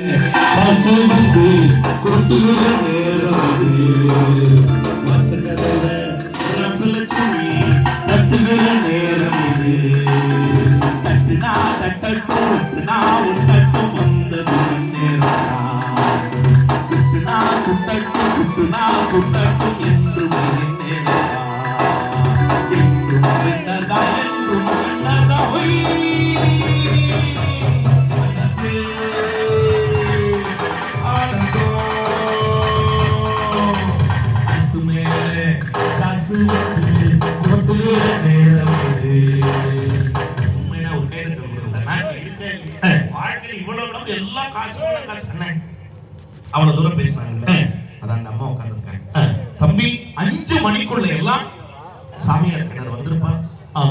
பசுமந்து கொட்டுகிற நேரம் வசகதல ரசலட்சுமி தட்டுகிற நேரம் இது தட்டுனா தட்டட்டும் ஒட்டுனா ஒட்டட்டும் வந்தது நேரம் குட்டுனா குட்டட்டும் குட்டுனா குட்டட்டும் என்றும் நேரம் என்றும் என்னதா என்றும் என்னதா அவ்வளவு தூரம் பேசினாங்க. அதான் அம்மா உட்கார்ந்துருக்காங்க. தம்பி 5 மணிக்குள்ள எல்லாம் சாமியார் கிணறு வந்திருப்பார்.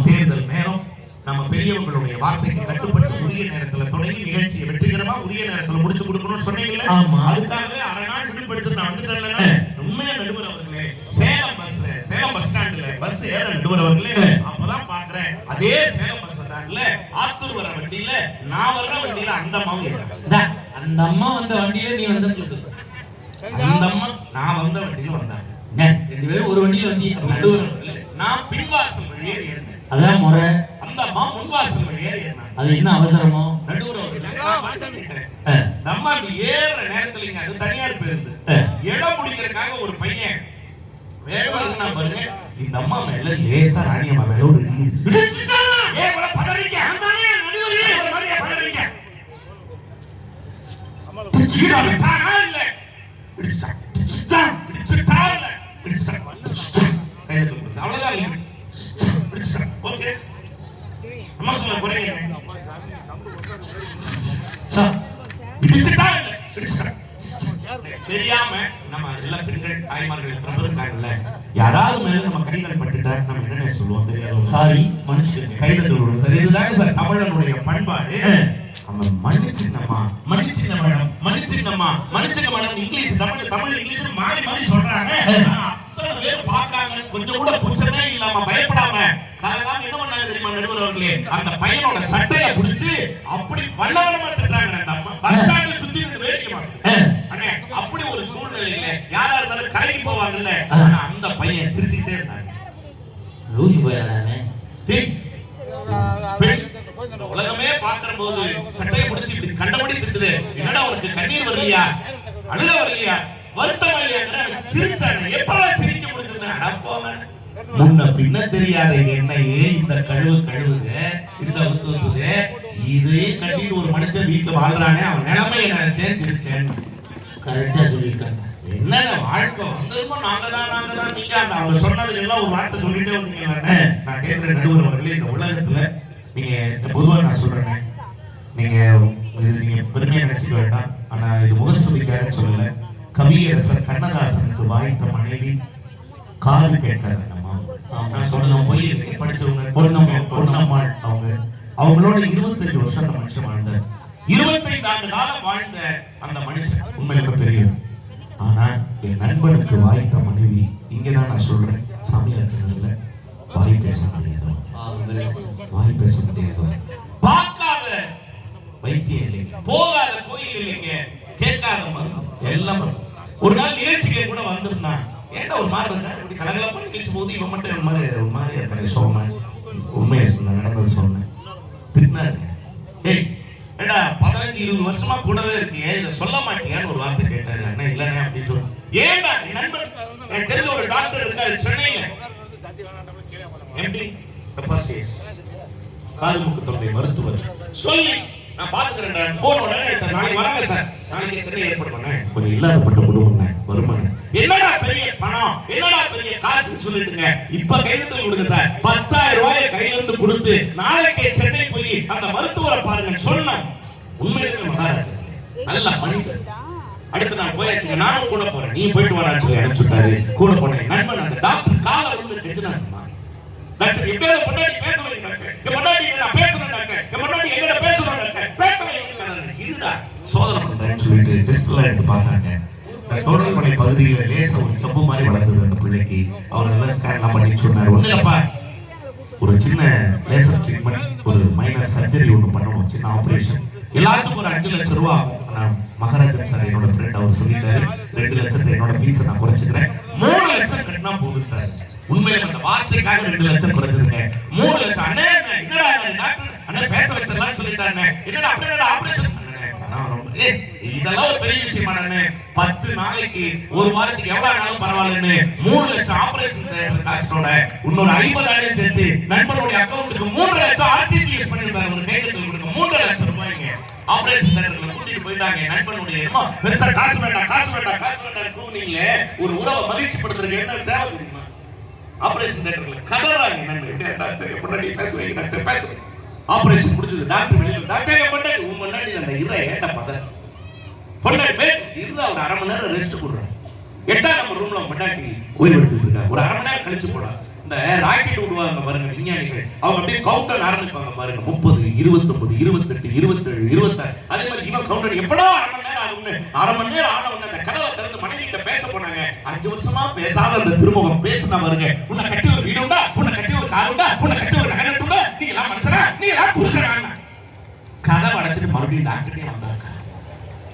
தேர்தல் நேரம் நம்ம பெரியவங்களுடைய வார்த்தைக்கு கட்டுப்பட்டு உரிய நேரத்துல தொடங்கி நிகழ்ச்சியை வெற்றிகரமா உரிய நேரத்துல முடிச்சு கொடுக்கணும்னு சொன்னீங்கல்ல, அதுக்காக அரை நாள் விடுபடுத்து நான் வந்துட்டேன். உண்மையா நடுவர் அவர்களே, சேலம் பஸ் ஸ்டாண்ட்ல பஸ் ஏற நடுவர் அவர்களே, அப்பதான் பாக்குறேன் அதே சேலம் பஸ் ஸ்டாண்ட்ல ஆத்தூர் வர வண்டியில நான் வர்ற வண்டியில அந்த அம்மாவும் ஏறாங்க. அந்த அம்மா வந்த வண்டியில நீ வந்து அந்த அம்மா நான் வந்த வண்டியில வந்தாங்க. 2 பேரும் ஒரு வண்டியில வந்தீங்க. நான் பின்வாசல் வழியே ஏறினேன். அதான் முறை. அந்த அம்மா முன்வாசல் வழியே ஏறினாங்க. அது என்ன அவசரமோ நடுவர் அம்மா ஏற நேரத்துல அது தனியார் பேருந்து இடம் முடிக்கிறதுக்காக ஒரு பையன் வேகமா பாருங்க, இந்த அம்மா மேல லேசா ராணியம்மா மேல ஒரு தெரியாம நம்ம எல்லா பெண்கள் தாய்மார்கள் பிரபருக்காங்கல்ல, யாராவது மேல நம்ம கைகள் பட்டுட்டா நம்ம என்ன சொல்லுவோம் தெரியாது, சாரி மன்னிச்சுக்கங்க, கைதட்டல். சரி, இதுதாங்க சார் தமிழனுடைய பண்பாடு. நம்ம மன்னிச்சுங்கம்மா மன்னிச்சுங்க மேடம் மன்னிச்சுங்கம்மா மன்னிச்சுங்க மேடம் இங்கிலீஷ் தமிழ் இங்கிலீஷ் மாறி மாறி சொல்றாங்க. அத்தனை பேர் பாக்குறாங்க, கொஞ்சம் கூட குச்சமே இல்லாம பயப்படாம காலகாலம் என்ன பண்ணாங்க தெரியுமா நடுவர் அவர்களே, அந்த பையனோட சட்டையை பிடிச்சு அப்படி வல்லவனமா திட்டுறாங்க. அந்த அம்மா பஸ் ஸ்டாண்ட் சுத்தி இருந்து வேடிக்கை அண்ணே, அப்படி ஒரு சூழ்நிலையில யாரா இருந்தாலும் கலைக்கு போவாங்கல்ல, ஆனா அந்த பையன் சிரிச்சுட்டே இருந்தாங்க. லூசு போயானே உலகமே பாக்குற போது சட்டையை பிடிச்சி இப்படி கண்டபடி திட்டுது. என்னடா உனக்கு கண்ணீர் வரலையா, அழுக வரலையா, வருத்தம் வரலையா, சிரிச்சாங்க. எப்பெல்லாம் சிரிக்க முடிஞ்சதுன்னா அடப்போவன் முன்ன பின்ன தெரியாத என்னையே இந்த கழுவுது இந்த ஊத்துது, இதே கட்டிட்டு ஒரு மனுஷன் வீட்டுல வாழ்றானே, அவன் நிலைமை நினைச்சேன் சிரிச்சேன். கரெக்டா சொல்லிருக்காங்க. என்ன வாழ்க்கை வந்திருப்போம், நாங்க தான் நீங்க அவங்க சொன்னதுக்கு எல்லாம் ஒரு வார்த்தை சொல்லிட்டே வந்தீங்க. நான் கேட்கிறேன் நடுவர் அவர்களே, இந்த உலகத்துல நீங்க பொதுவா நான் சொல்றேன், நீங்க பெருமையா நினைச்சுக்க வேண்டாம், ஆனா இது முகஸ்துதிக்காக சொல்லல. கவியரசர் கண்ணதாசனுக்கு வாய்த்த மனைவி காது கேட்காத அம்மா. நான் சொன்னது போய் படிச்சவங்க பொன்னம்மாள், அவங்களோட 25 வருஷம் அந்த மனுஷன் வாழ்ந்தார். 25 ஆண்டு காலம் வாழ்ந்த அந்த மனுஷன் உண்மையில பெரிய. ஆனா என் நண்பனுக்கு வாய்த்த மனைவி, இங்கதான் நான் சொல்றேன், சாமியார் இல்ல, வாய் பேச முடியாது, வாய் பேச முடியாது, பார்க்காத வைத்தியம் இல்லைங்க, போகாத கோயில் இல்லைங்க, கேட்காத மரம் எல்லாம். ஒரு நாள் நிகழ்ச்சிக்கு கூட வந்திருந்தான். ஏன்னா ஒரு மாதிரி இருந்தா இப்படி கலகலப்பா நிகழ்ச்சி போது இவன் மட்டும் ஒரு மாதிரி இருப்பாரு. சொன்னேன், உண்மையை சொன்னேன், நடந்தது சொன்னேன். திட்டினாரு, ஏய் ஏடா 15-20 வருஷமா கூடவே இருக்கீங்க, இதை சொல்ல மாட்டீங்கன்னு ஒரு வார்த்தை கேட்டாரு. அண்ணா இல்லண்ணே அப்படின்னு சொன்னேன். ஏன்டா என் நண்பன், எனக்கு தெரிஞ்ச ஒரு டாக்டர் இருக்காரு சென்னையில, எம்டி காது மூக்கு தொண்டை மருத்துவர், சொல்லி நான் பாத்துக்கிறேன், போன் உடனே நாளைக்கு வராங்க சார், நாளைக்கு சென்னை ஏற்பாடு பண்ணேன், கொஞ்சம் இல்லாதப்பட்ட குடும்பங்க வருமானம், என்னடா பெரிய பணம், என்னடா பெரிய காசு சொல்லிட்டுங்க, இப்ப கைதட்டல் கொடுங்க சார், 10,000 ரூபாயை கையில இருந்து கொடுத்து நாளைக்கே சென்னை போய் அந்த மருத்துவரை பாருங்க சொன்னேன். உண்மையிலே மகாராஜா நல்ல மனிதர். அடுத்து நான் போயாச்சு, நானும் கூட போறேன், நீ போயிட்டு வரான்னு சொல்லி அனுப்பிச்சுட்டாரு. கூட போனேன் நண்பன், அந்த டாக்டர் காலை வந்து கெஞ்சினாருமா, டாக்டர் எப்படியாவது பொண்டாட்டி பேச வைங்க டாக்டர், என் பொண்டாட்டி நான் பேசணும் டாக்டர், என் பொண்டாட்டி எங்கிட்ட பேசணும் டாக்டர், பேச வைங்க இதுடா சோதனை பண்றேன்னு சொல்லிட்டு டெஸ்ட்லாம் எடுத்து பார்த்தாங்க. தொடர்படை பகுதியில் லேச ஒரு சப்பு மாதிரி வளர்ந்தது அந்த பிள்ளைக்கு. அவர் எல்லாம் ஸ்கேன்லாம் பண்ணி சொன்னார், ஒண்ணு இல்லப்பா, ஒரு சின்ன லேசர் ட்ரீட்மெண்ட், ஒரு மைனர் சர்ஜரி ஒன்று பண்ணணும், சின்ன ஆபரேஷன், எல்லாத்துக்கும் ஒரு 5 லட்சம் ரூபாய் ஆகும். லட்சம் சார் என்னோட ஃப்ரெண்ட் அவர் சொல்லிட்டாரு 2 லட்சத்தை என்னோட ஃபீஸை நான் குறைச்சிக்கிறேன் 3 லட்சம் கட்டினா போதுட்டாரு. உண்மையில அந்த வார்த்தைக்காக 2 லட்சம் குறைச்சிருங்க. 3 லட்சம் அண்ணே என்னடா டாக்டர் அண்ணே பேச வச்சிடலாம் சொல்லிட்டாங்க. என்னடா அப்படியே ஆபரேஷன் இதெல்லாம் ஒரு பெரிய விஷயம் அண்ணே. 10 நாளைக்கு ஒரு வாரத்துக்கு எவ்வளவு ஆனாலும் பரவாயில்லன்னு 3 லட்சம் ஆபரேஷன் தியேட்டர் காஸ்டோட இன்னொரு 50,000 சேர்த்து நண்பருடைய அக்கவுண்ட்டுக்கு 3 லட்சம் ஆர்டிஜிஎஸ் பண்ணிருக்காரு. ஒரு கைதட்டல் கொடுங்க 3 லட்சம் ரூபாய்ங்க ஆபரேஷன் தியேட்டர்ல கூட்டிட்டு போயிட்டாங்க. நண்பனுடைய என்னமோ பெருசா காசு வேண்டாம் கூப்பினீங்களே ஒரு உறவை மகிழ்ச்சிப்படுத்துறதுக்கு என்ன தேவை தெரியுமா? ஆபரேஷன் தியேட்டர்ல கதறாங்க நண்பர் டாக்டர் முன்னாடி பேசுறீங்க டாக்டர் பேசுறேன். ஆபரேஷன் முடிஞ்சது டாக்டர் வெளியில டாக்டர் பண்ணாரு உன் முன்னாடி தான் இற ஏண்டா பத பொண்டாட்டி பேசு இருந்தா ஒரு 1/2 மணி நேரம் ரெஸ்ட் கொடுறேன். 8ஆம் நம்பர் ரூம்ல பொண்டாட்டி ஓய்வு எடுத்துட்டு இருக்கா. ஒரு 1/2 மணி நேரம் கழிச்சு போடா. இந்த ராக்கெட் விடுவாங்க பாருங்க விஞ்ஞானிகள், அவங்க அப்படியே கவுண்டர் ஆரம்பிப்பாங்க பாருங்க 30 29 28 27 26. அதே மாதிரி இவன் கவுண்டர் எப்படா 1/2 மணி நேரம் ஆகும்னு 1/2 மணி நேரம் ஆன உடனே அந்த கதவை திறந்து மனைவி கிட்ட பேச போனாங்க. 5 வருஷமா பேசாத அந்த திருமுகம் பேசினா பாருங்க. உன்னை கட்டி ஒரு வீடு உண்டா, உன்னை கட்டி ஒரு கார் உண்டா, உன்னை கட்டி ஒரு நகை உண்டா, நீ எல்லாம் மனுஷனா, நீ எல்லாம் புருஷனா. கதவை அடைச்சிட்டு மறுபடியும் டாக்டர்கிட்டே வந்தாங்க.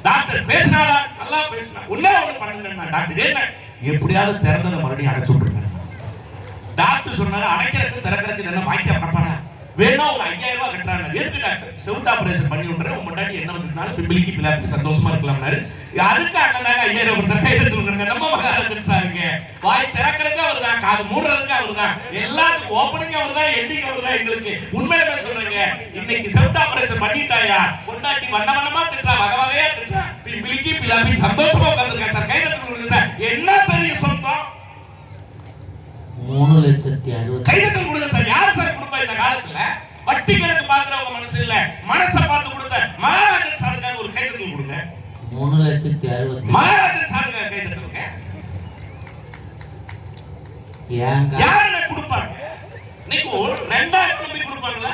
டாக்டர் பேசினாடா நல்லா பேசினா ஒண்ணே ஒண்ணு பண்ணுங்க டாக்டர் என்ன எப்படியாவது திறந்ததை மறுபடியும் அடைச்சு விட்டுருங்க. டாக்டர் சொன்னாரு அடைக்கிறதுக்கு திறக்கிறதுக்கு என்ன வாய்க்கா பண்ணப்பாடா வேணா ஒரு 5000 ரூபாய் கட்டுறாங்க. எதுக்கு டாக்டர்? செவுட் ஆபரேஷன் பண்ணி விட்டுறேன் உங்க முன்னாடி என்ன வந்துருந்தாலும் பிம்பிளிக்கு பிள்ளைக்கு சந்தோஷமா இருக்கலாம்னாரு. அதுக்கு அண்ணன் 5000 ரூபாய் கைது நம்ம மகாராஜன்சாருங்க. வாய் திறக்கிறதுக்கு அவர் தான், காது மூடுறதுக்கு அவர் தான், எல்லாத்துக்கும் ஓப்பனிங் அவர் தான், எண்டிங் அவர் தான். எங்களுக்கு உண்மையில சொல்றேங்க இன்னைக்கு செவுட் ஆபரேஷன் பண்ணிட்டாயா கொண்டாட்டி வண்ண வண்ணமா திட்டா வகை வகையா திட்டா பிம்பிளிக்கு பிள்ளைக்கு சந்தோஷமா உட்காந்துருக்காங்க சார். கைது கொடுங்க சார். என்ன பெரிய சொந்தம் 3,60,000 கைதட்டல் கொடுங்க சார். யாரு சார் கொடுப்பா இந்த காலத்துல? வட்டி கணக்கு பாக்குறவங்க மனசு இல்ல, மனசை பார்த்து கொடுத்த மகாராஜன் சாருக்காக ஒரு கைதட்டல் கொடுங்க. 3,60,000 மகாராஜன் சாருக்காக கைதட்டலுங்க. யாரு கொடுப்பாங்க? இன்னைக்கு ஒரு 2000 நம்பி கொடுப்பாங்களா?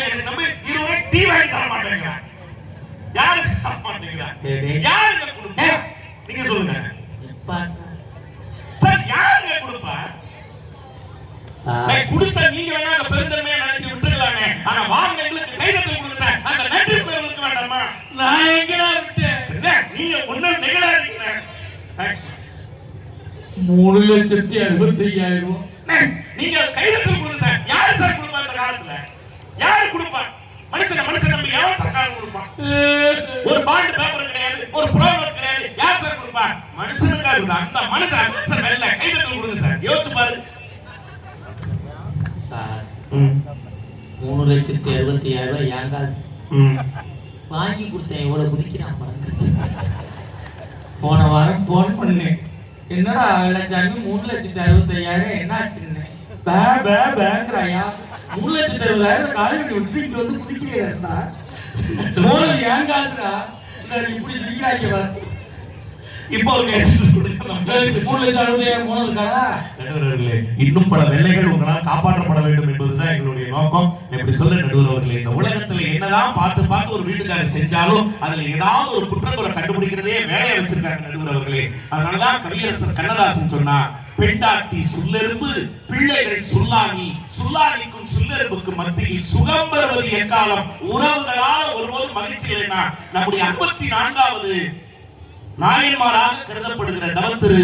எனக்கு நம்பி 20 டீ வாங்கி தர மாட்டேங்க. யாரு தர மாட்டேங்கிறா? யாருங்க கொடுப்பா? நீங்க சொல்லுங்க சார். யாருங்க கொடுப்பா? கொடுத்த நீங்க வேணா அந்த பெருந்தன்மையை நினைச்சு விட்டுக்கலாமே. ஆனா வாங்கங்களுக்கு கைதட்டல் கொடுங்க. அந்த நன்றி உங்களுக்கு வேண்டாமா? நான் எங்கடா விட்டேன்? நீங்க ஒண்ணும் நிகழாதீங்க. 3,65,000 நீங்க கைதட்டல் கொடுங்க சார். யாரு சார் கொடுப்பா இந்த காலத்துல? யாரு கொடுப்பா? மனுஷன் நம்பி எவன் சர்க்கார் கொடுப்பான்? ஒரு பாண்ட் பேப்பர் கிடையாது, ஒரு ப்ரோக்ராம் கிடையாது. யார் சார் கொடுப்பா? மனுஷனுக்காக அந்த மனுஷன் வெள்ள கைதட்டல் கொடுங்க சார். யோசிச்சு பாரு சார். 3,60,000 என் காசு வாங்கி கொடுத்தேன். எவ்வளவு குதிக்கிறான் போன வாரம் போன் பண்ணேன். என்னடா வெள்ளச்சாமி 3,60,000 என்ன ஆச்சுன்னு பேங்கிறாயா? 3,60,000 காலேஜ் விட்டு இங்க வந்து குதிக்கிறேன்டா. என் காசுடா இப்படி சிரிக்கிறாங்க. இப்போ இன்னும் பல வெள்ளைகள் உங்களால் காப்பாற்றப்பட வேண்டும் என்பதுதான் எங்களுடைய நோக்கம். எப்படி சொல்ல நடுவர் அவர்களே, இந்த உலகத்துல என்னதான் பார்த்து ஒரு வீட்டுக்காரர் செஞ்சாலும் அதுல ஏதாவது ஒரு குற்றக்குறை கண்டுபிடிக்கிறதே வேலையை வச்சிருக்காங்க நடுவர் அவர்களே. அதனாலதான் கவியரசர் கண்ணதாசன் சொன்னா பெண்டாட்டி சொல்லெரும்பு பிள்ளைகள் சுல்லானி சுல்லானிக்கும் சொல்லெரும்புக்கு மத்தியில் சுகம் பெறுவது எக்காலம் உறவுகளால் ஒருபோதும் மகிழ்ச்சி இல்லைன்னா நம்முடைய 54வது நாயன்மாராக கருதப்படுகிற தவத்திரு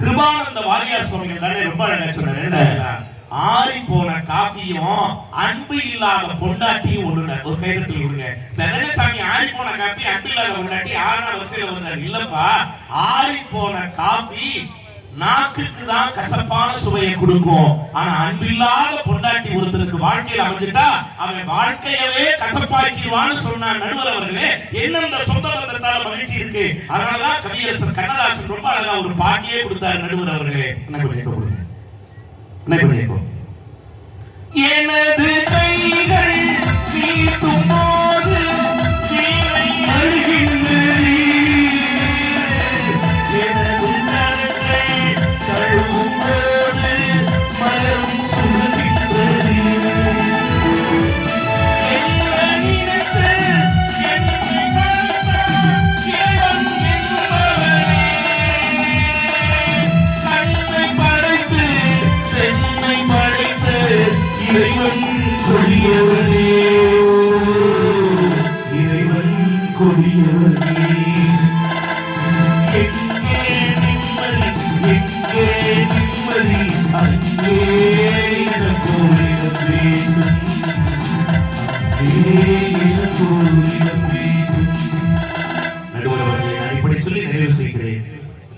கிருபானந்த வாரியார் சுவாமிகள் தானே ரொம்ப அழகா சொன்னார். ஆறி போன காப்பியும் அன்பு இல்லாத பொண்டாட்டியும் ஒண்ணு. ஒரு கைதட்டல் கொடுங்க. சாமி ஆறி போன காப்பி அன்பு இல்லாத பொண்டாட்டி 6 நாள் வரிசையில வந்தாரு. இல்லப்பா, ஆறி போன காப்பி நாக்குக்கு தான் கசப்பான சுவையை கொடுக்கும். ஆனா அன்பில்லாத பொண்டாட்டி ஒருத்தருக்கு வாழ்க்கையில் அமைஞ்சிட்டா அவன் வாழ்க்கையவே கசப்பாக்கிடுவான்னு சொன்னார் நடுவர் அவர்களே. என்ன இந்த சொந்த பந்தத்தால மகிழ்ச்சி இருக்கு. அதனாலதான் கவியரசர் கண்ணதாசன் ரொம்ப அழகா ஒரு பாட்டியே கொடுத்தாரு நடுவர் அவர்களே. என்ன கொடுங்க எனது கைகள் நீட்டும் போது இறைவன் கொடியவனே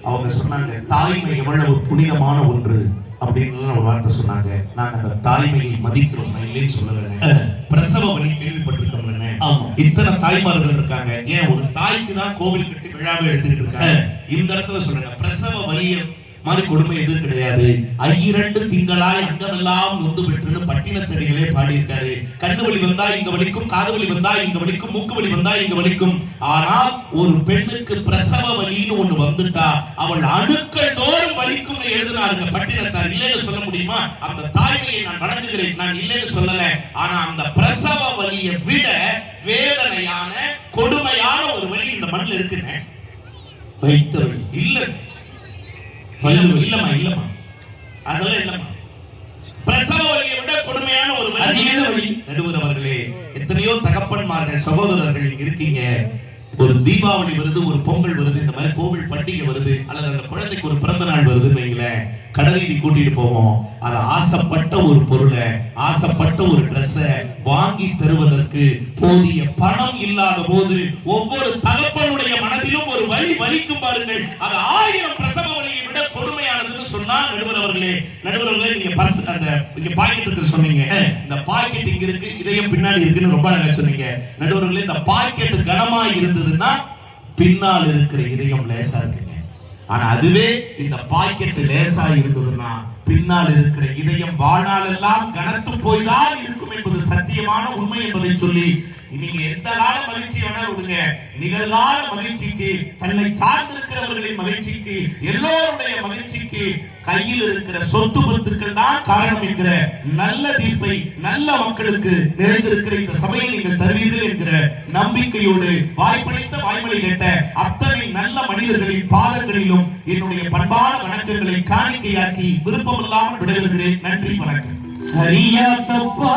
அவங்க சொன்னாங்க தாய்மை எவ்வளவு புனிதமான ஒன்று அப்படின்னு ஒரு வார்த்தை சொன்னாங்க. நாங்க அந்த தாய்மையை மதிக்கிறோம், நான் இல்லைன்னு சொல்லலைங்க. பிரசவ வலி கேள்விப்பட்டிருக்கோம்ல, இத்தனை தாய்மார்கள் இருக்காங்க. ஏன் ஒரு தாய்க்கு தான் கோவில் கட்டி விழாவை எடுத்துக்கிட்டு இருக்காங்க. இந்த இடத்துல சொல்றாங்க பிரசவ வலிய மாதிரி கொடுமை எதுவும் கிடையாது. 2 திங்களாய் அங்கமெல்லாம் நொந்து பெற்றுன்னு பட்டினத்தடிகளே பாடியிருக்காரு. கண்ணு வலி வந்தா இங்க வலிக்கும், காது வலி வந்தா இங்க வலிக்கும், மூக்கு வலி வந்தா இங்க வலிக்கும். ஆனால் ஒரு பெண்ணுக்கு பிரசவ வலின்னு ஒண்ணு வந்துட்டா அவள் அணுக்கள் தோறும் வலிக்கும் எழுதினாருங்க பட்டினத்தார். இல்லைன்னு சொல்ல முடியுமா? அந்த தாய்மையை நான் வணங்குகிறேன், நான் இல்லைன்னு சொல்லல. ஆனா அந்த பிரசவ வலியை விட வேதனையான கொடுமையான ஒரு வலி இந்த மண்ணில் இருக்குங்க. வைத்த வலி இல்ல இல்லம்மா, இல்லம்மா, அதெல்லாம் இல்லம்மா. பிரசவ வலியை விட கொடுமையான ஒரு வலி. நடுவர் அவர்களே, எத்தனையோ தகப்பன்மார்கள் சகோதரர்கள் இருக்கீங்க. ஒரு தீபாவளி வருது, ஒரு பொங்கல் வருது, இந்த மாதிரி கோவில் பண்டிகை வருது, அல்லது அந்த குழந்தைக்கு ஒரு பிறந்த நாள் வருதுன்னு வைங்களேன், கடவீதி கூட்டிட்டு போவோம். அது ஆசைப்பட்ட ஒரு பொருளை, ஆசைப்பட்ட ஒரு ட்ரெஸ்ஸை வாங்கி தருவதற்கு போதிய பணம் இல்லாத போது ஒவ்வொரு தகப்பனுடைய மனதிலும் ஒரு வலி வலிக்கும் பாருங்கள். அது 1000 பிரசவ வலியை விட கொடுமையானதுன்னு சொன்னா நடுவர் அவர்களே, நீங்க பர்ஸ் அந்த இங்க பாக்கெட் இருக்கு சொன்னீங்க, இந்த பாக்கெட் இங்க இருக்கு, இதயம் பின்னாடி இருக்குன்னு ரொம்ப அழகா சொன்னீங்க. நடுவர்களே, இந்த பாக்கெட் கனமா இருந்ததுன்னா பின்னால் இருக்கிற இதயம் லேசா இருக்குங்க. ஆனா அதுவே இந்த பாக்கெட் லேசா இருந்ததுன்னா பின்னால் இருக்கிற இதயம் வாழ்நாளெல்லாம் கனத்து போய்தான் இருக்கும் என்பது சத்தியமான உண்மை என்பதை சொல்லி, நீங்க எந்த கால மகிழ்ச்சி வேணாலும் விடுங்க, நிகழ்கால மகிழ்ச்சிக்கு, தன்னை சார்ந்திருக்கிறவர்களின் மகிழ்ச்சிக்கு, எல்லோருடைய மகிழ்ச்சிக்கு கையில் இருக்கிற சொத்து பத்துக்கள் தான் காரணம் என்கிற நல்ல தீர்ப்பை நல்ல மக்களுக்கு நிறைந்திருக்கிற இந்த சபையில் நீங்கள் தருவீர்கள் என்கிற நம்பிக்கையோடு வாய்ப்பளித்த வாய்மொழி கேட்ட அத்தனை நல்ல மனிதர்களின் பாதங்களிலும் என்னுடைய பண்பான வணக்கங்களை காணிக்கையாக்கி விருப்பமில்லாமல் விடைபெறுகிறேன். நன்றி, வணக்கம். சரியா தப்பா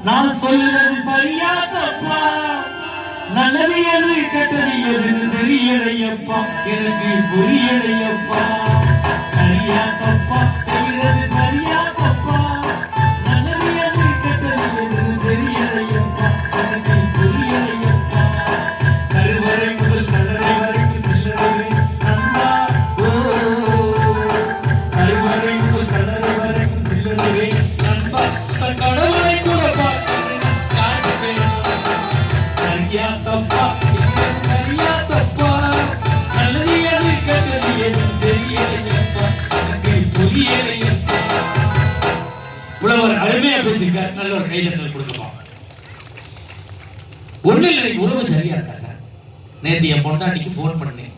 நான் சொல்லுறது சரியா தப்பா, நல்லது எது கெட்டது எதுன்னு தெரியலையப்பா, எனக்கு புரியலையப்பா. சரியா தப்பா செய்யறது சரியா தப்பா, நல்லது எது கெட்டது எதுன்னு தெரியலையப்பா, எனக்கு புரியலையப்பா. கருவறை முதல் கல்லறை வரைக்கும் செல்லவே நண்பா, கருவறை முதல் கல்லறை வரைக்கும் செல்லவே நண்பா, கடவுளை கூட சரியா தப்பா சரியா தப்பா, நல்லது எது கெட்டது எது தெரியலையப்பா, எனக்கு புரியலையப்பா. புலவர் அருமையா பேசியிருக்கார். நல்ல ஒரு கைதட்டல் கொடுக்கலாம். ஒண்ணு இல்லை, உறவு சரியா இருக்கா சார்? நேற்று என் பொண்டாட்டிக்கு போன் பண்ணேன்,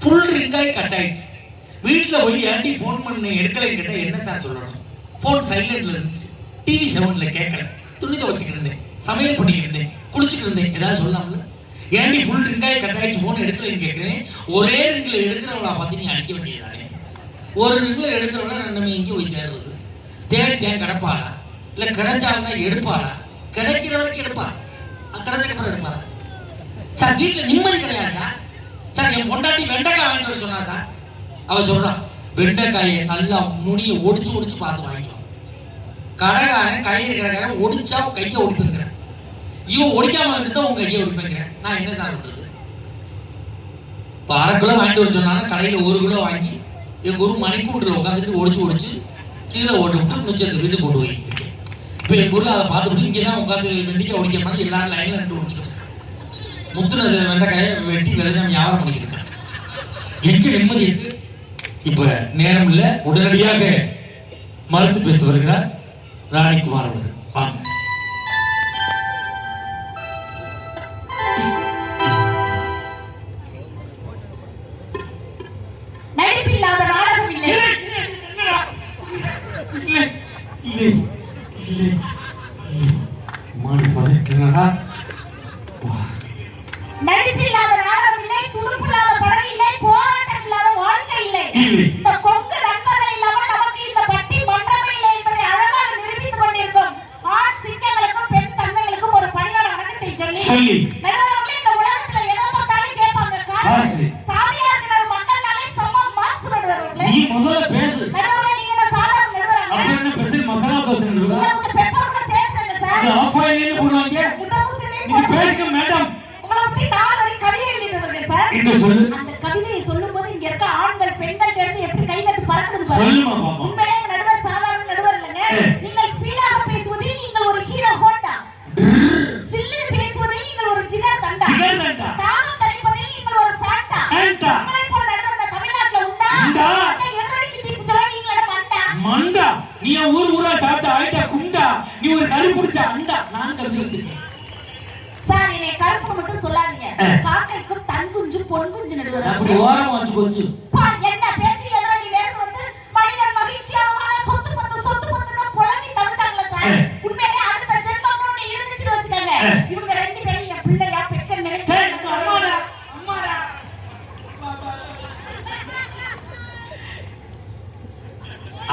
ஃபுல் ரிங்காய் கட் ஆயிடுச்சு. வீட்டுல போய் ஏன்டி போன் பண்ணேன் எடுக்கலைன்னு கேட்டா என்ன சார் சொல்லணும்? போன் சைலண்ட்ல இருந்துச்சு, டிவி சவுண்ட்ல கேட்கல, துணி துவச்சிக்கிட்டு இருந்தேன், சமையல் பண்ணிக்கிட்டு இருந்தேன், குளிச்சுட்டு இருந்தேன், ஏதாவது சொல்லலாம்ல? ஏன்டி ஃபுல் ரிங்காய் கட் ஆயிடுச்சு போன் எடுக்கலைன்னு கேட்கிறேன். ஒரே ரிங்ல எடுக்கிறவங்களா பார்த்து நீ அடிக்க வேண்டியதானே? ஒரு ரிங்ல எடுக்கிறவங்கள நம்ம எங்கே போய் தேடுறது? தேடி தேன் கிடப்பாளா, இல்ல கிடைச்சாலும் எடுப்பாளா? கிடைக்கிற வரைக்கும் எடுப்பா, கிடைச்சக்கப்புறம் எடுப்பாளா? சார் வீட்டுல நிம்மதி கிடையாது சார். சார் என் பொண்டாட்டி வெண்டைக்காய் வாங்கிட்டு சொன்னா சார், அவ சொல்றான் வெண்டைக்காயை நல்லா நுனியை ஒடிச்சு ஒடிச்சு பார்த்து வாங்கிக்கலாம். கடைக்காரன் கையை கடைக்காரன் ஒடிச்சா கையை ஒடிப்புங்கிறேன், இவன் ஒடிக்காம இருந்தா உன் கையை ஒடிப்புங்கிறேன். நான் என்ன சார் பண்றது? இப்போ 1/2 கிலோ வாங்கிட்டு வர சொன்னாங்க, கடையில் 1 கிலோ வாங்கி என் குரு மணிக்கூட்டில் உட்காந்துட்டு ஒடிச்சு கீழே ஓட்டு விட்டு மிச்சத்தை வீட்டுக்கு கொண்டு போயிருக்கேன். இப்போ என் குரு அதை பார்த்துட்டு இங்கே தான் உட்காந்து வெண்டிக்காய் ஒடிக்க மாதிரி எல்லாரும் லைனில் ரெண்டு ஒடிச்சுட்டு முத்துனது வெண்டைக்காயை வெட்டி விளைஞ்சாம வியாபாரம் பண்ணிக்கிட்டு இருக்கேன். எங்க நிம்மதி இருக்கு? இப்ப நேரம் இல்லை, உடனடியாக மறுத்து பேச வருகிறார் ராணிக்குமார் அவர்கள். வாங்க. நடிப்பில்லாத நாடகம் இல்லை. நடிப்பில்லாத நாடகம் இல்லை, துடுப்பில்லாத படம் இல்லை, போராட்டம் இல்லாத வாழ்க்கை இல்லை. இந்த கொங்கு நண்பர்கள் இல்லாமல் நமக்கு இந்த பட்டி மன்றமே இல்லை என்பதை அழகாக நிரூபித்துக் கொண்டிருக்கும் ஆண் சிங்கங்களுக்கும் பெண் தங்கங்களுக்கும் ஒரு பணியாளர் வணக்கத்தை சொல்லி நடுவர்களே, இந்த உலகத்துல எதை பார்த்தாலும் கேட்பாங்க, சாமியார் மக்கள் நாளை சமம் மாசு நடுவர்களே. நீ முதல்ல பேசு நடுவர்களே, நீங்க என்ன சாதாரண நடுவரா? அப்ப என்ன பேசு? மசாலா தோசை நடுவரா? கொஞ்சம் பெப்பர் கூட சேர்த்துங்க சார். அது ஆஃப் ஆயிலே போடுவாங்க. நீங்க பேசுங்க மேடம். உங்களை பத்தி நான் ஒரு கவிதை எழுதிட்டு இருக்கேன் சார். என்ன சொல்லு? அந்த கவிதையை சொல்லும்போது இங்க இருக்க ஆண்கள் பெண்கள் இருந்து எப்படி கை தட்டு பறக்குது பாருங்க. சொல்லுமா பாப்போம். உண்மையிலே நடுவர் சாதாரண நடுவர் இல்லங்க. நீங்கள் ஸ்பீடாக பேசுவதில் நீங்கள் ஒரு ஹீரோ ஹோண்டா. சில்லுன்னு பேசுவதில் நீங்கள் ஒரு ஜிகர் தண்டா. தாகம் தணிப்பதில் நீங்கள் ஒரு ஃபேண்டா. உங்களை போல நடுவர் இந்த தமிழ்நாட்டுல உண்டா? எதிரடிக்கு தீர்ப்பு சொல்ல நீங்களோட மண்டா. நீ ஊர் ஊரா சாப்பிட்ட ஆயிட்டா குண்டா. நீ ஒரு கரு பிடிச்ச அண்டா. நான் கருதி வச்சிருக்கேன். சார் என்னை கருப்பு மட்டும் சொல்லாதீங்க. காக்கைக்கும் தன் குஞ்சு பொன் குஞ்சு நடுவர். அப்படி ஓரமா வச்சு கொஞ்சம். பா என்ன பேச்சு எதிரடியில இருந்து வந்து மனிதன் மகிழ்ச்சியாக சொத்து பத்துன்னு புலம்பி தவிச்சாங்களே சார். உண்மையிலே அடுத்த ஜென்மம்னு ஒண்ணு இருந்துச்சுன்னு வச்சுக்கோங்க. இவங்க ரெண்டு பேரும் என் பிள்ளையா பெக்க நினைக்கிறேன். அம்மாடா.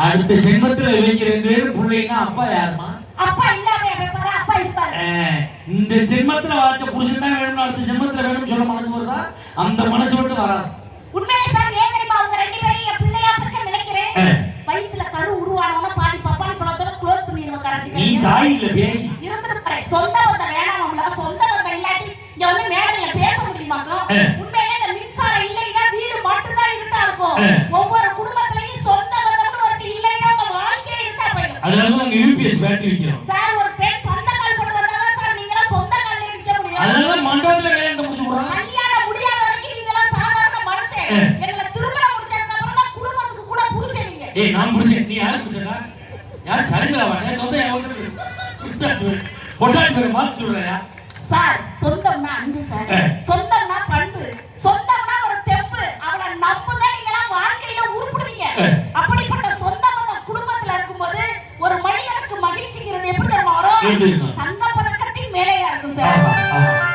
அடுத்த ஜென்மத்துல இவங்க ரெண்டு பேரும் பிள்ளைங்க. அப்பா யாருமா? அப்பா இல்லாம பாரு அப்பா இருப்பாரு. இந்த ஜென்மத்துல வாச்ச புருஷன் தான் வேணும், அடுத்த ஜென்மத்துல வேணும்னு சொல்ல மனசு வருதா? அந்த மனசு மட்டும் வராது. உண்மையிலே சார் ஏன் தெரியுமா அவங்க ரெண்டு பேரும் என் பிள்ளையா பெக்க நினைக்கிறேன். வயித்துல கரு உருவானவன பாதி பப்பாளி பழத்தோட க்ளோஸ் பண்ணிடுவ கரெக்ட். நீ தாய் இல்ல பேய். இருந்துட்டு பாரு சொந்த பந்தம் வேணாம். நம்மள சொந்த பந்தம் இல்லாட்டி இங்க வந்து மேடையில பேச முடியுமாக்கோ? உண்மையிலே இந்த மின்சாரம் இல்லைன்னா வீடு மட்டும் தான் இருட்டா இருக்கும். ஒவ்வொரு குடும்பத்திலயும் சொந்த பந்தம்னு ஒரு இல்லைன்னா உங்க வாழ்க்கையே இருட்டா போயிடும். அதனால நாங்க யூபிஎஸ் பேட்டரி விக்கிறோம். சார் ஒரு பெண் சொந்த கால் போட்டு வந்தாதான் சார் நீங்க எல்லாம் சொந்த கால்ல நிக்க முடியும். அதனால மண்டபத்துல கல்யாணம் முடிச்சு போறாங்க. கல்யாணம் முடியாத வரைக்கும் நீங்க எல்லாம் சாதாரண மனுஷன். எங்களை திருமணம் முடிச்சதுக்கு அப்புறம் தான் குடும்பத்துக்கு கூட புருஷன் நீங்க. ஏய் நான் புருஷன். நீ யாரு புருஷனா? யார் சரிங்களா? நான் சொந்த எவ்வளவு பொட்டாட்டி பேர் மாத்தி சொல்றயா? சார் சொந்தம்னா அன்பு சார். சொந்தம்னா பண்பு. சொந்தம்னா ஒரு தெம்பு. அவளை நம்புங்க நீங்க எல்லாம் வாழ்க்கையில உருப்பிடுவீங்க. அப்படிப்பட்ட சொந்த பந்தம் குடும்பத்துல இருக்கும்போது ஒரு மனிதனுக்கு மகிழ்ச்சிங்கிறது எப்படி தெரியுமா வரும்? தங்க பதக்கத்தின் மேலேயா இருக்கும் சார்.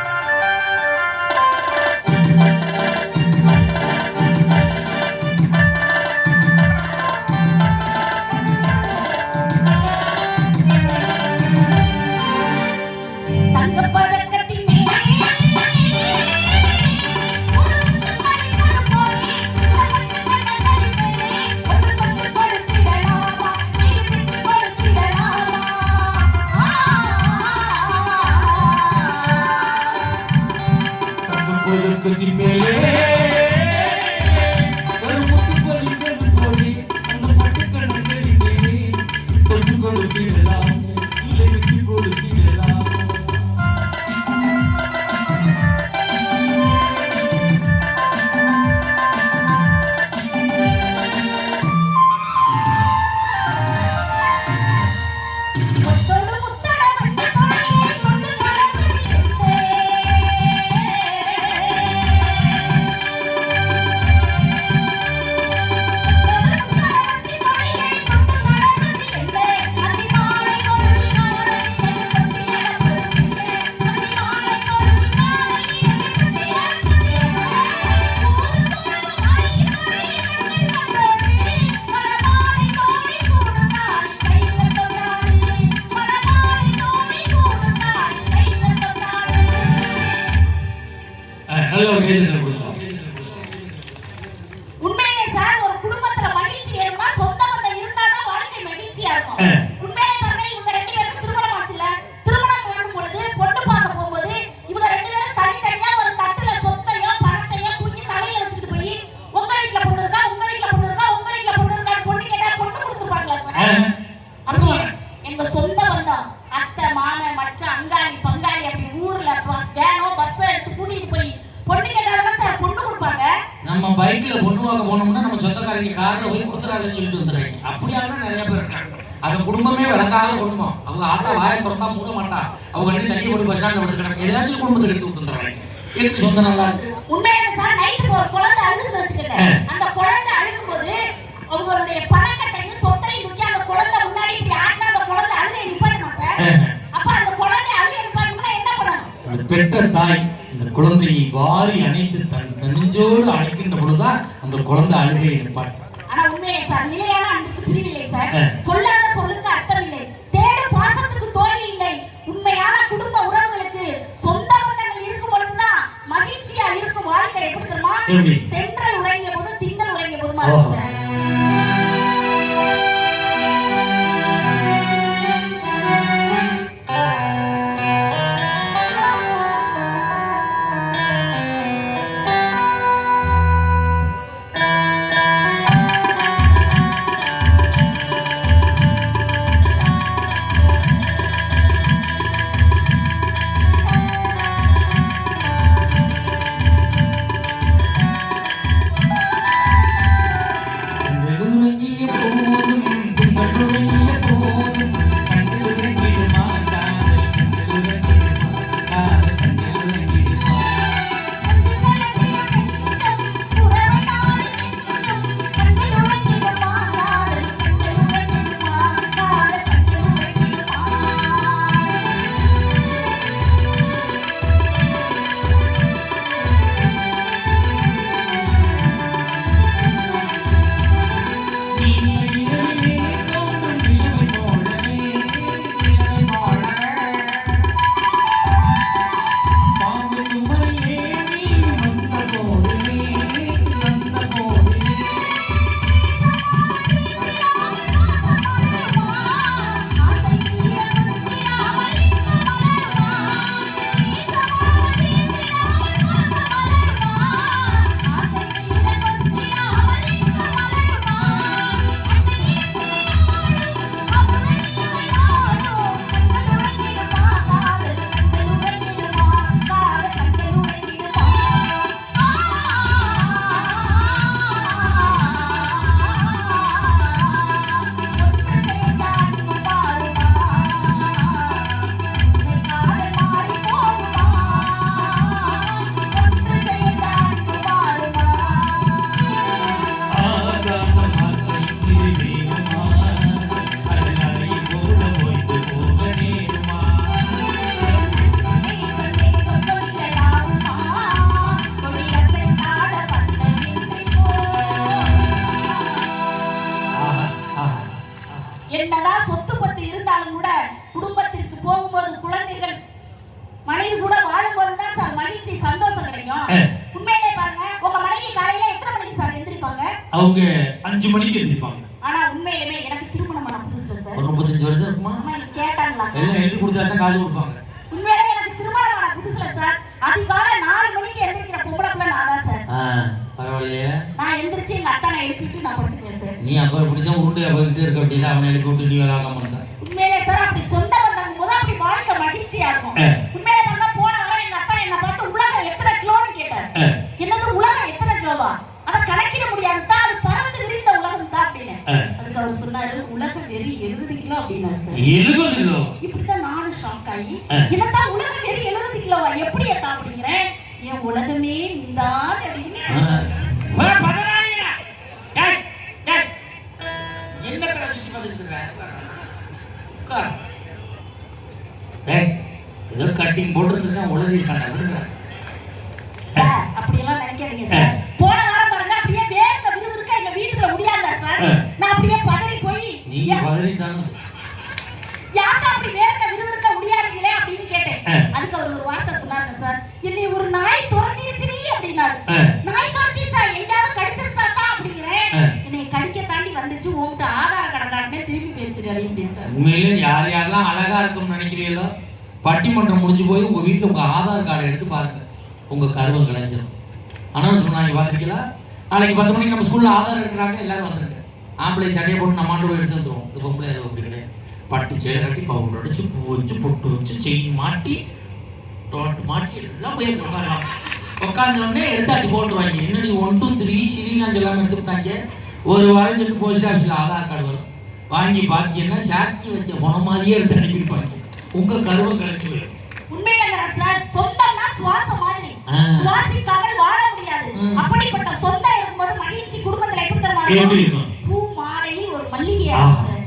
உண்மையிலே சார் ஒரு குடும்பத்துல மகிழ்ச்சி வேணும்னா சொந்த பந்தம் இருந்தாதான் வாழ்க்கை மகிழ்ச்சியா இருக்கும். உண்மையிலே பாருங்க இவங்க ரெண்டு பேருக்கு திருமணம் ஆச்சுல. திருமணம் பண்ணும் பொழுது பொண்ணு பார்க்க போகும்போது இவங்க ரெண்டு பேரும் தனித்தனியா ஒரு தட்டுல சொத்தையோ பணத்தையோ தூக்கி தலையில வச்சுட்டு போய் உங்க வீட்டுல பொண்ணு இருக்கா, உங்க வீட்டுல பொண்ணு இருக்கா, உங்க வீட்டுல பொண்ணு இருக்கா பொண்ணு கேட்டா பொண்ணு கொடுத்துருப்பாங்களா சார்? அப்படி எங்க சொந்த பந்தம் அத்தை மாமன் மச்சான் அங்காளி பங்காளி அப்படி ஊர்ல வேனோ பஸ் எடுத்து கூட்டிட்டு போய் பொண்ணு கேட்டாதான் சார் பொண்ணு கொடுப்பாங்க. நம்ம பைக்ல பொண்ணு வாங்க போனோம்னா நம்ம சொந்தக்காரங்க கார்ல போய் கொடுத்துறாங்கன்னு சொல்லிட்டு வந்துடுறாங்க. அப்படியாலும் நிறைய பேர் இருக்காங்க. அவங்க குடும்பமே விளங்காத குடும்பம். அவங்க ஆத்தா வாயை திறந்தா மூட மாட்டா. அவங்க ரெண்டு தண்ணி போட்டு பஸ் ஸ்டாண்ட்ல விடுக்கிறாங்க. ஏதாச்சும் குடும்பத்துக்கு எடுத்து கொடுத்துறாங்க. எனக்கு சொந்தம் நல்லா இருக்கு. உண்மையிலே சார் நைட்டுக்கு ஒரு குழந்தை அழுதுன்னு வச்சுக்கல. அந்த குழந்தை அழுகும்போது அவங்களுடைய பணக்கட்டையும் சொத்தையும் தூக்கி அந்த குழந்தை முன்னாடி இப்படி ஆட்டினா அந்த குழந்தை அழுகை நிப்பாட்டணும் சார். அப்ப அந்த குழந்தை அழுகை நிப்பாட்டணும்னா என்ன பண்ணணும்? பெற்ற தாய் இந்த குழந்தையை வாரி அணைத்து தன் நெஞ்சோடு அணைக்கின்ற பொழுதுதான் அந்த குழந்தை அழுகையை நிப்பாட்டும். ஆனா உண்மையிலே சார் நிலையான அன்புக்கு பிரிவில்லை சார். சொல்லாத சொல்லுக்கு அர்த்தம் இல்லை. தேடு பாசத்துக்கு தோல்வி இல்லை. உண்மையான குடும்ப உறவுகளுக்கு சொந்த பந்தங்கள் இருக்கும் பொழுதுதான் மகிழ்ச்சியா இருக்கும் வாழ்க்கை. எப்படி தெரியுமா? தென்றல் உறங்கிய போது திங்கள் உறங்கிய போது மாதிரி சார். அவங்க 5 மணிக்கு எழுந்திருப்பாங்க. ஆனா உண்மையிலுமே எனக்கு திருமணம் ஆன புதுசுல சார் ஒரு 35 வருஷம் இருக்குமா? அம்மா நீ கேட்டாங்களா? எல்லாம் எழுதி கொடுத்தா தான் காசு கொடுப்பாங்க. உண்மையிலே எனக்கு திருமணம் ஆன புதுசுல சார் அதிகாலை 4 மணிக்கு எந்திரிக்கிற பொம்பளை பிள்ளை நான் தான் சார். பரவாயில்லையே. நான் எந்திரிச்சு எங்க அத்தானை எழுப்பிட்டு நான் படுத்துக்குவேன் சார். நீ அப்ப இப்படிதான் உருண்டையா போயிட்டு இருக்க வேண்டியது, அவனை எழுப்பி விட்டு நீ வேலாக்காம இருந்தா. உண்மையிலே சார் அப்படி சொந்த வந்தாங்க போது அப்படி வாழ்க்கை மகிழ்ச்சியா இருக்கும். உண்மையிலே பண்ண போன வாரம் எங்க அப்பா என்ன பார்த்து உலகம் எத்தனை கிலோன்னு கேட்டார். என்னது உலகம் எத்தனை கிலோவா? அதை கணக்கிட முடியாது தான், அது பறந்து விரிந்த உலகம் தான் அப்படின்னு. அதுக்கு அவர் சொன்னாரு உலக வெறி 70 கிலோ அப்படின்னாரு சார். 70 கிலோ? இப்படித்தான் நானும் ஷாக் ஆகி என்னத்தான் உலக வெறி 70 கிலோவா எப்படி ஏத்தா அப்படிங்கிறேன். என் உலகமே நீதான் அப்படின்னு. ஏதோ கட்டிங் போட்டுருக்கேன் உலகி இருக்காங்க சார். அப்படியெல்லாம் நினைக்காதீங்க சார். போன வாரம் பாருங்க அப்படியே வேர்க்க விறுவிறுக்க எங்க வீட்டுல முடியாதா சார். நான் அப்படியே பதறி போய் நீங்க பதறிட்டாங்க யாரா அப்படி வேர்க்க விறுவிறுக்க முடியாதீங்களே அப்படின்னு கேட்டேன். அதுக்கு அவர் ஒரு வார்த்தை சொன்னாருங்க சார். என்னை ஒரு நாய் துரத்திடுச்சுடி அப்படின்னாரு. நாய் துரத்திச்சா எங்கயாவது கடிச்சிருச்சா தான் அப்படிங்கிறேன். என்னை கடிக்க தாண்டி வந்துச்சு உங்ககிட்ட ஆதார கடை காட்டினே திரும்பி போயிடுச்சு அப்படின்ட்டு. உண்மையிலே யார் யாரெல்லாம் அழகா இருக்கும்னு நினைக்கிறீங்களோ பட்டிமன்றம் முடிஞ்சு போய் உங்க வீட்டுல உங்க ஆதார் கார்டை எடுத்து பாருங்க, உங்க கருவம் கலைஞ்சிடும். ஆனால் சொன்னாங்க பார்த்துருக்கீங்களா, நாளைக்கு 10 மணிக்கு நம்ம ஸ்கூல்ல ஆதார் எடுக்கிறாங்க, எல்லாரும் வந்துருங்க. ஆம்பளை சட்டையை போட்டு நம்ம ஆண்டு போய் எடுத்து வந்துடுவோம். இது பொம்பளை அப்படி கிடையாது. பட்டு சேலை கட்டி பவுடர் அடிச்சு பூ வச்சு பொட்டு வச்சு செயின் மாட்டி டோட்டு மாட்டி எல்லாம் போய் உட்காந்தோடனே எடுத்தாச்சு போட்டுருவாங்க. என்னடி 1 2 3 ஸ்ரீலாந்து எல்லாம் எடுத்துக்கிட்டாங்க. ஒரு வாரம் சொல்லிட்டு போஸ்ட் ஆஃபீஸில் ஆதார் கார்டு வரும், வாங்கி பார்த்தீங்கன்னா சாக்கி வச்ச பணம் மாதிரியே எடுத்து அனுப்பியிருப்பாங்க. உங்க கருவம் கலக்கி போயிடும். உண்மையில சார் சொந்தம்னா சுவாசம் மாதிரி, சுவாசிக்காமல் வாழ முடியாது. அப்படிப்பட்ட சொந்தம் இருக்கும்போது மகிழ்ச்சி குடும்பத்துல எப்படி இருக்கும்? பூ மாலையில் ஒரு மல்லிகையா சார்.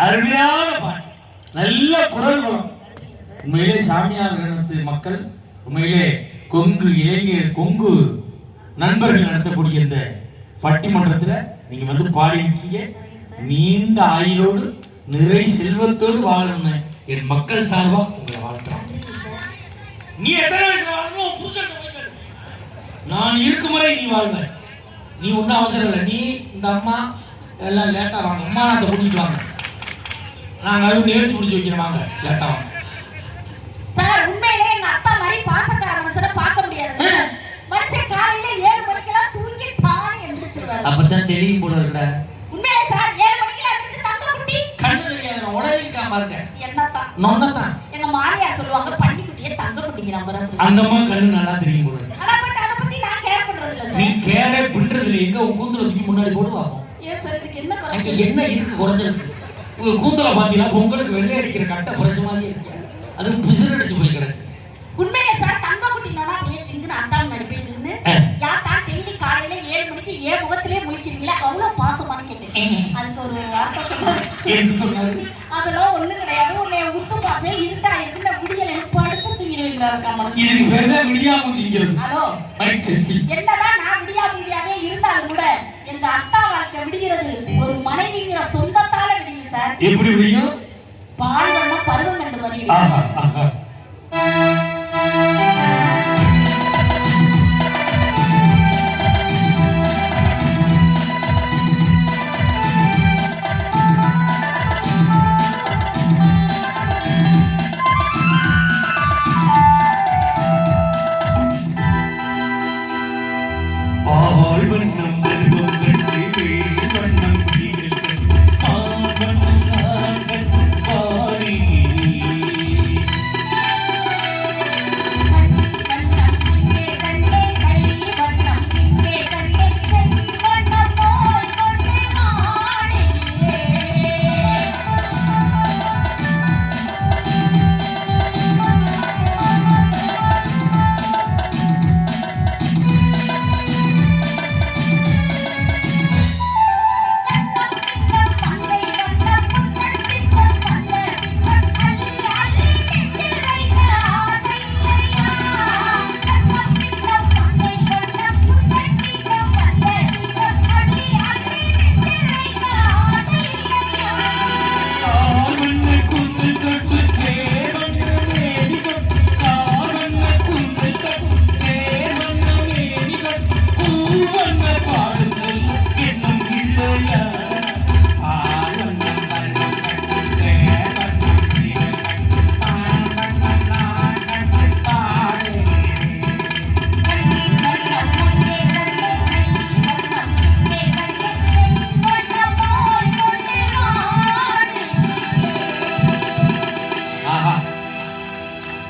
அருமையான பாட்டு, நல்ல குரல் வளம். உண்மையிலே சாமியார் கணத்து மக்கள், உண்மையிலே கொங்கு இளைஞர் கொங்கு நண்பர்கள் நடத்தக்கூடிய இந்த பட்டிமன்றத்தில் நீங்க வந்து பாடியிருக்கீங்க. நீண்ட ஆயுளோடு நிறை செல்வத்தோடு வாழணும் என் மக்கள் சார்பா உங்களை வாழ்த்துறேன். நீ எத்தனை வயசுல வாழணும்? புருஷன் நான் இருக்கும் வரை நீ வாழ்வ. நீ ஒன்றும் அவசரம் இல்லை. நீ இந்த அம்மா எல்லாம் லேட்டாக வாங்க. அம்மா அதை கூட்டிட்டு வாங்க. நாங்கள் அதுவும் நேர்ச்சி பிடிச்சி வைக்கிறோம். வாங்க லேட்டாக வாங்க. சார் உண்மையிலே எங்க அத்தா மாதிரி பாசக்கார மனுஷனை பார்க்க முடியாது. மனுஷன் காலையில 7 மணிக்கெல்லாம் தூங்கி தானே எந்திரிச்சிருவாரு. அப்பதான் தெரியும் போல இருக்கா. உண்மையிலே சார் 7 மணிக்கெல்லாம் எந்திரிச்சு தங்க குட்டி கண்ணு தெரியாத உடலிருக்காம இருக்க என்னத்தான் நொன்னதான். எங்க மாமியார் சொல்லுவாங்க பன்னிக்குட்டியே தங்க குட்டிக்கு நம்புற. அந்த அம்மா கண்ணு நல்லா தெரியும் போல. ஆனா பட் அத பத்தி நான் கேர் பண்றது இல்ல சார். நீ கேரே பண்றது இல்ல. எங்க உன் கூந்தல தூக்கி முன்னாடி போட்டு பாப்போம். ஏன் சார் இதுக்கு என்ன குறைச்சல்? அங்க என்ன இருக்கு குறைஞ்சிருக்கு? உங்க கூந்தல பாத்தீங்கன்னா பொங்கலுக்கு வெள்ளை அடிக்கிற கட்டை புரசு மாதிரி இருக்கு. அது பிசுறு அடிச்சு போய் கிடக்கு. உண்மையிலே சார் தங்க குட்டினா அப்படியே சிங்குன்னு அத்தான் நடிப்பேன்னு யா தான் டெய்லி காலையில 7 மணிக்கு ஏன் முகத்திலே முழிக்கிறீங்களா அவ்வளவு பாசமானு கேட்டேன். அதுக்கு ஒரு வார்த்தை சொன்னாரு. அதெல்லாம் ஒண்ணு கிடையாது. உன்னை உத்து பாப்பே இருட்டா இருக்கு முடியல படுத்து தூங்கிடுவீங்களா இருக்கா மனசு. இதுக்கு பேர் தான் விடியா மூஞ்சிங்கிறது. ஹலோ என்னதான் நான் விடியா மூஞ்சியாவே இருந்தாலும் கூட எங்க அத்தா வாழ்க்கை விடுகிறது ஒரு மனைவிங்கிற சொந்தத்தால விடுங்க சார். எப்படி விடியும்? பால் வண்ணம் பருவம் கண்டு வருவீங்க.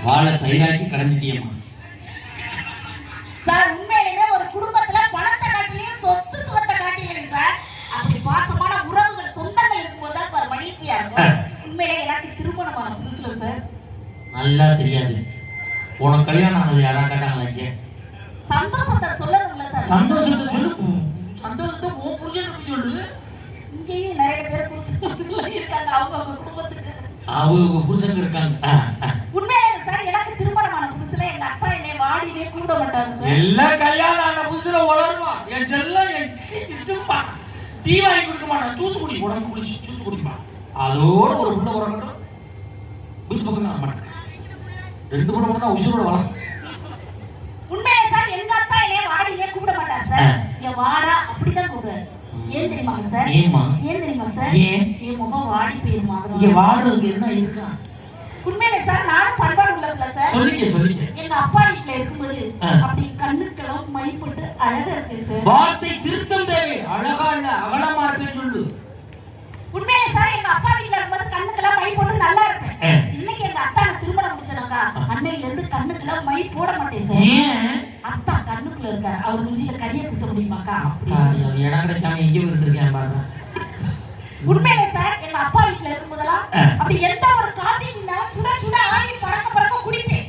வாழை தயிராக்கி கடைஞ்சிட்டியம்மா. சார் உண்மையிலேயே ஒரு குடும்பத்துல பணத்தை காட்டிலையும் சொத்து சுகத்தை காட்டிலையும் சார் அப்படி பாசமான உறவுகள் சொந்தங்கள் இருக்கும்போது தான் சார் மகிழ்ச்சியா இருக்கும். உண்மையிலேயே எனக்கு திருமணமான புதுசுல சார் நல்லா தெரியாது. உனக்கு கல்யாணம் ஆனது யாரா கேட்டாங்களா? இங்க சந்தோஷத்தை சொல்லணும்ல சார். சந்தோஷத்தை சொல்லு. சந்தோஷத்தை உன் புருஷனுக்கு சொல்லு. இங்கேயும் நிறைய பேர் புருஷன் இருக்காங்க. அவங்க குடும்பத்துக்கு அவங்க புருஷனுக்கு இருக்காங்க. உண்மையிலே சார் எனக்கு திருமணமான புதுசுல எங்க அப்பா என்னை வாடியிலே கூப்பிட மாட்டாரு சார். எல்லா கல்யாணம் ஆன புதுசுல வளருவான். என் செல்லம் என் சிச்சுப்பா டீ வாங்கி கொடுக்க மாட்டான். ஜூஸ் குடி உடம்பு குடிச்சு ஜூஸ் குடிப்பான். அதோட ஒரு புள்ள உறங்கட்டும் வீட்டு பக்கம் வர மாட்டேன். 2 புள்ள மட்டும் தான் உசுரோட வளரும். உண்மையிலே சார் எங்க அப்பா என்னை வாடியிலே கூப்பிட மாட்டார் சார். என் வாடா அப்படிதான் கூப்பிடுவாரு. ஏன் தெரியுமா சார்? ஏன் தெரியுமா சார்? என் முகம் வாடி போயிருமா? இங்க வாடுறதுக்கு என்ன இருக்கா? உண்மையிலே சார் நானும் பண்பாடு உள்ளவங்கள சார். சொல்லிக்க. எங்க அப்பா வீட்ல இருக்கும்போது அப்படி கண்ணுக்கெல்லாம் மைப்பட்டு அழகா இருக்கு சார். வார்த்தை திருத்தம் தேவை. அழகா இல்ல அகலமா இருப்பேன்னு சொல்லு. உண்மையிலே சார் எங்க அப்பா வீட்ல இருக்கும்போது கண்ணுக்கெல்லாம் மை போட்டு நல்லா இருப்பேன். இன்னைக்கு எங்க அத்தா திருமணம் முடிச்சாங்க. அன்னையில இருந்து கண்ணுக்கெல்லாம் மை போட மாட்டேன் சார். ஏன்? அத்தா கண்ணுக்குள்ள இருக்காரு. அவர் மூஞ்சில கரிய பூச முடியுமாக்கா? அப்படி இடம் கிடைக்காம எங்க இருந்திருக்கேன் பாருங்க. உண்மையிலே சார் எங்க அப்பா வீட்ல இருக்கும்போதெல்லாம் அப்படி எந்த ஒரு காஃபி சுட சுட ஆறி பறக்க குடிப்பேன்.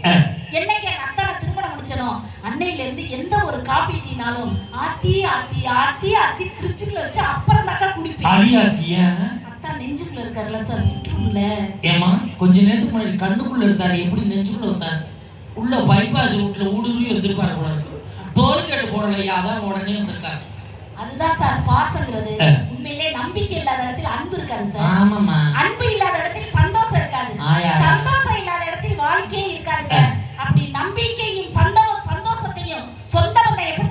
என்னைக்கு எங்க அத்தா திருமணம் முடிச்சனோ அன்னையில இருந்து எந்த ஒரு காஃபி டீனாலும் ஆத்தி ஆத்தி ஆத்தி ஆத்தி ஃப்ரிட்ஜ்ல வச்சு அப்புறம் தாக்கா குடிப்பேன். அத்தா நெஞ்சுக்குள்ள இருக்காருல்ல சார் சுற்றுல. ஏமா கொஞ்ச நேரத்துக்கு முன்னாடி கண்ணுக்குள்ள இருந்தாரு. எப்படி நெஞ்சுக்குள்ள வந்தாரு? உள்ள பைபாஸ் ரூட்ல ஊடுருவி வந்திருப்பாரு போல இருக்கு. டோல்கேட் போடலையா? அதான் உடனே வந்திருக்காரு. அதுதான் சார் பாசங்கிறது. உண்மையிலே நம்பிக்கை இல்லாத இடத்துல அன்பு இருக்காது சார். ஆமாமா. அன்பு இல்லாத இடத்துல சந்தோஷம் இருக்காது. சந்தோஷம் இல்லாத இடத்துல வாழ்க்கையே இருக்காது. அப்படி நம்பிக்கையும் சந்தோஷத்தையும் சொந்தம் எப்படி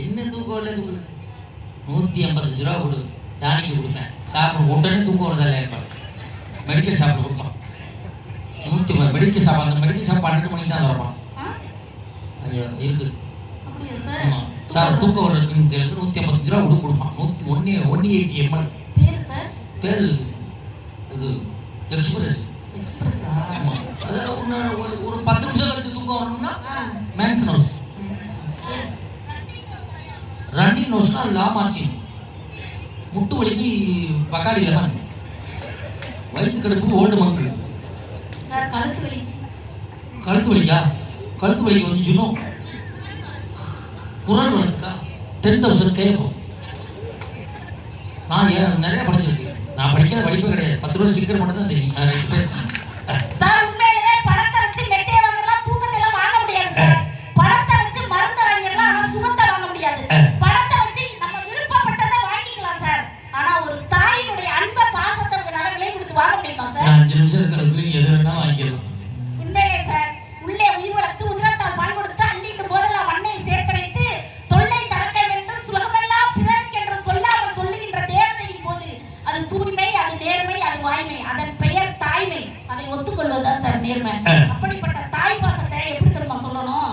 என்ன தூக்கம் இல்லை தூக்கம் 155 ரூபா கொடு டானிக்கு கொடுப்பேன் சாப்பிட உடனே தூக்கம் வருதா இருப்பாங்க மெடிக்கல் ஷாப்பில் கொடுப்பான் 150 மெடிக்கல் ஷாப் அந்த மெடிக்கல் ஷாப் 12 மணிக்கு தான் வரப்பான் ஐயோ இருக்குது ஆமாம் சார் தூக்கம் வர்றதுக்கு 155 ரூபா கொடுப்பான் 180 ml பேர் இது எக்ஸ்பிரஸ் ஆமாம் அதாவது ஒரு 10 நிமிஷம் கழிச்சு தூக்கம் வரணும்னா மேன்ஸ் ஹவுஸ் ரன்னிங் நோஸ்னா லா மார்க்கிங் முட்டு வலிக்கு பக்காடி லெமன் வயிற்று கடுப்பு ஓல்டு மங்கு கழுத்து வலிக்கா கழுத்து வலிக்கு கொஞ்சம் குரல் வளர்த்துக்கா 10,000 கேட்கும் நான் நிறைய படிச்சிருக்கேன் நான் படிக்காத படிப்பே கிடையாது 10 ரூபா ஸ்டிக்கர் மட்டும் தான் தெரியும் சார் உண்மையிலே பணத்தை வச்சு மெட்டே வாங்கலாம் தூக்கத்தை எல்லாம் வாங்க முடியாது சார் பணத்தை வச்சு மருந்து வாங்கிடலாம் ஆனா சுகத்தை வாங்க முடியாது பணத்தை வச்சு நம்ம விருப்பப்பட்டதை வாங்கிக்கலாம் சார் ஆனா ஒரு தாயினுடைய அன்பை பாசத்தை உங்களால விலை கொடுத்து வாங்க முடியுமா சார் 5 நிமிஷம் இருக்கிறது எது வேணா வாங்கிக்கலாம் உண்மையிலே சார் உள்ளே உயிர் வளர்த்து உதிரத்தால் பால் கொடுத்து அள்ளிட்டு போதெல்லாம் மண்ணை சேர்க்கடைத்து தொல்லை தரக்க வேண்டும் சுலகமெல்லாம் பிறருக்கு என்று சொல்லாமல் சொல்லுகின்ற தேவதையின் போது அது தூய்மை அது நேர்மை அது வாய்மை அதன் பெயர் தாய்மை அதை ஒத்துக்கொள்வதுதான் சார் நேர்மை அப்படிப்பட்ட தாய் பாசத்தை எப்படி தெரியுமா சொல்லணும்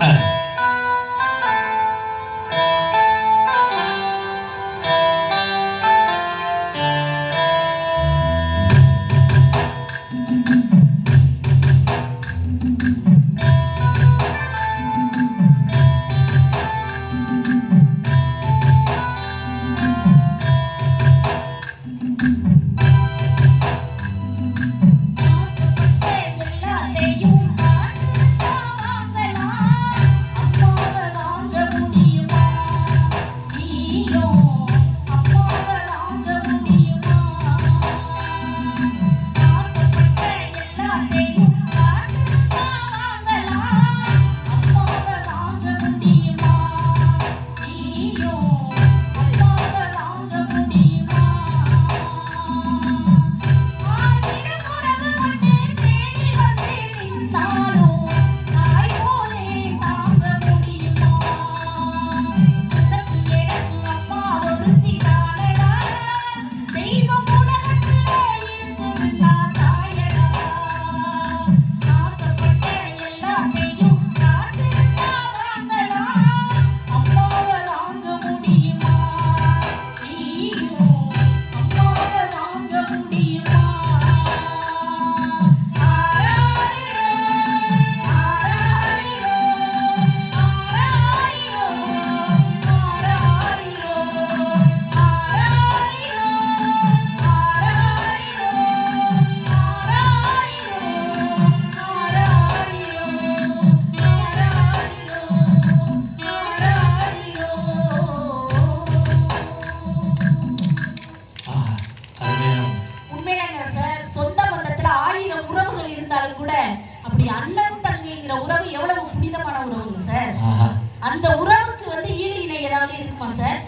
அந்த உறவுக்கு வந்து ஈடு இணை ஏதாவது இருக்குமா சார்?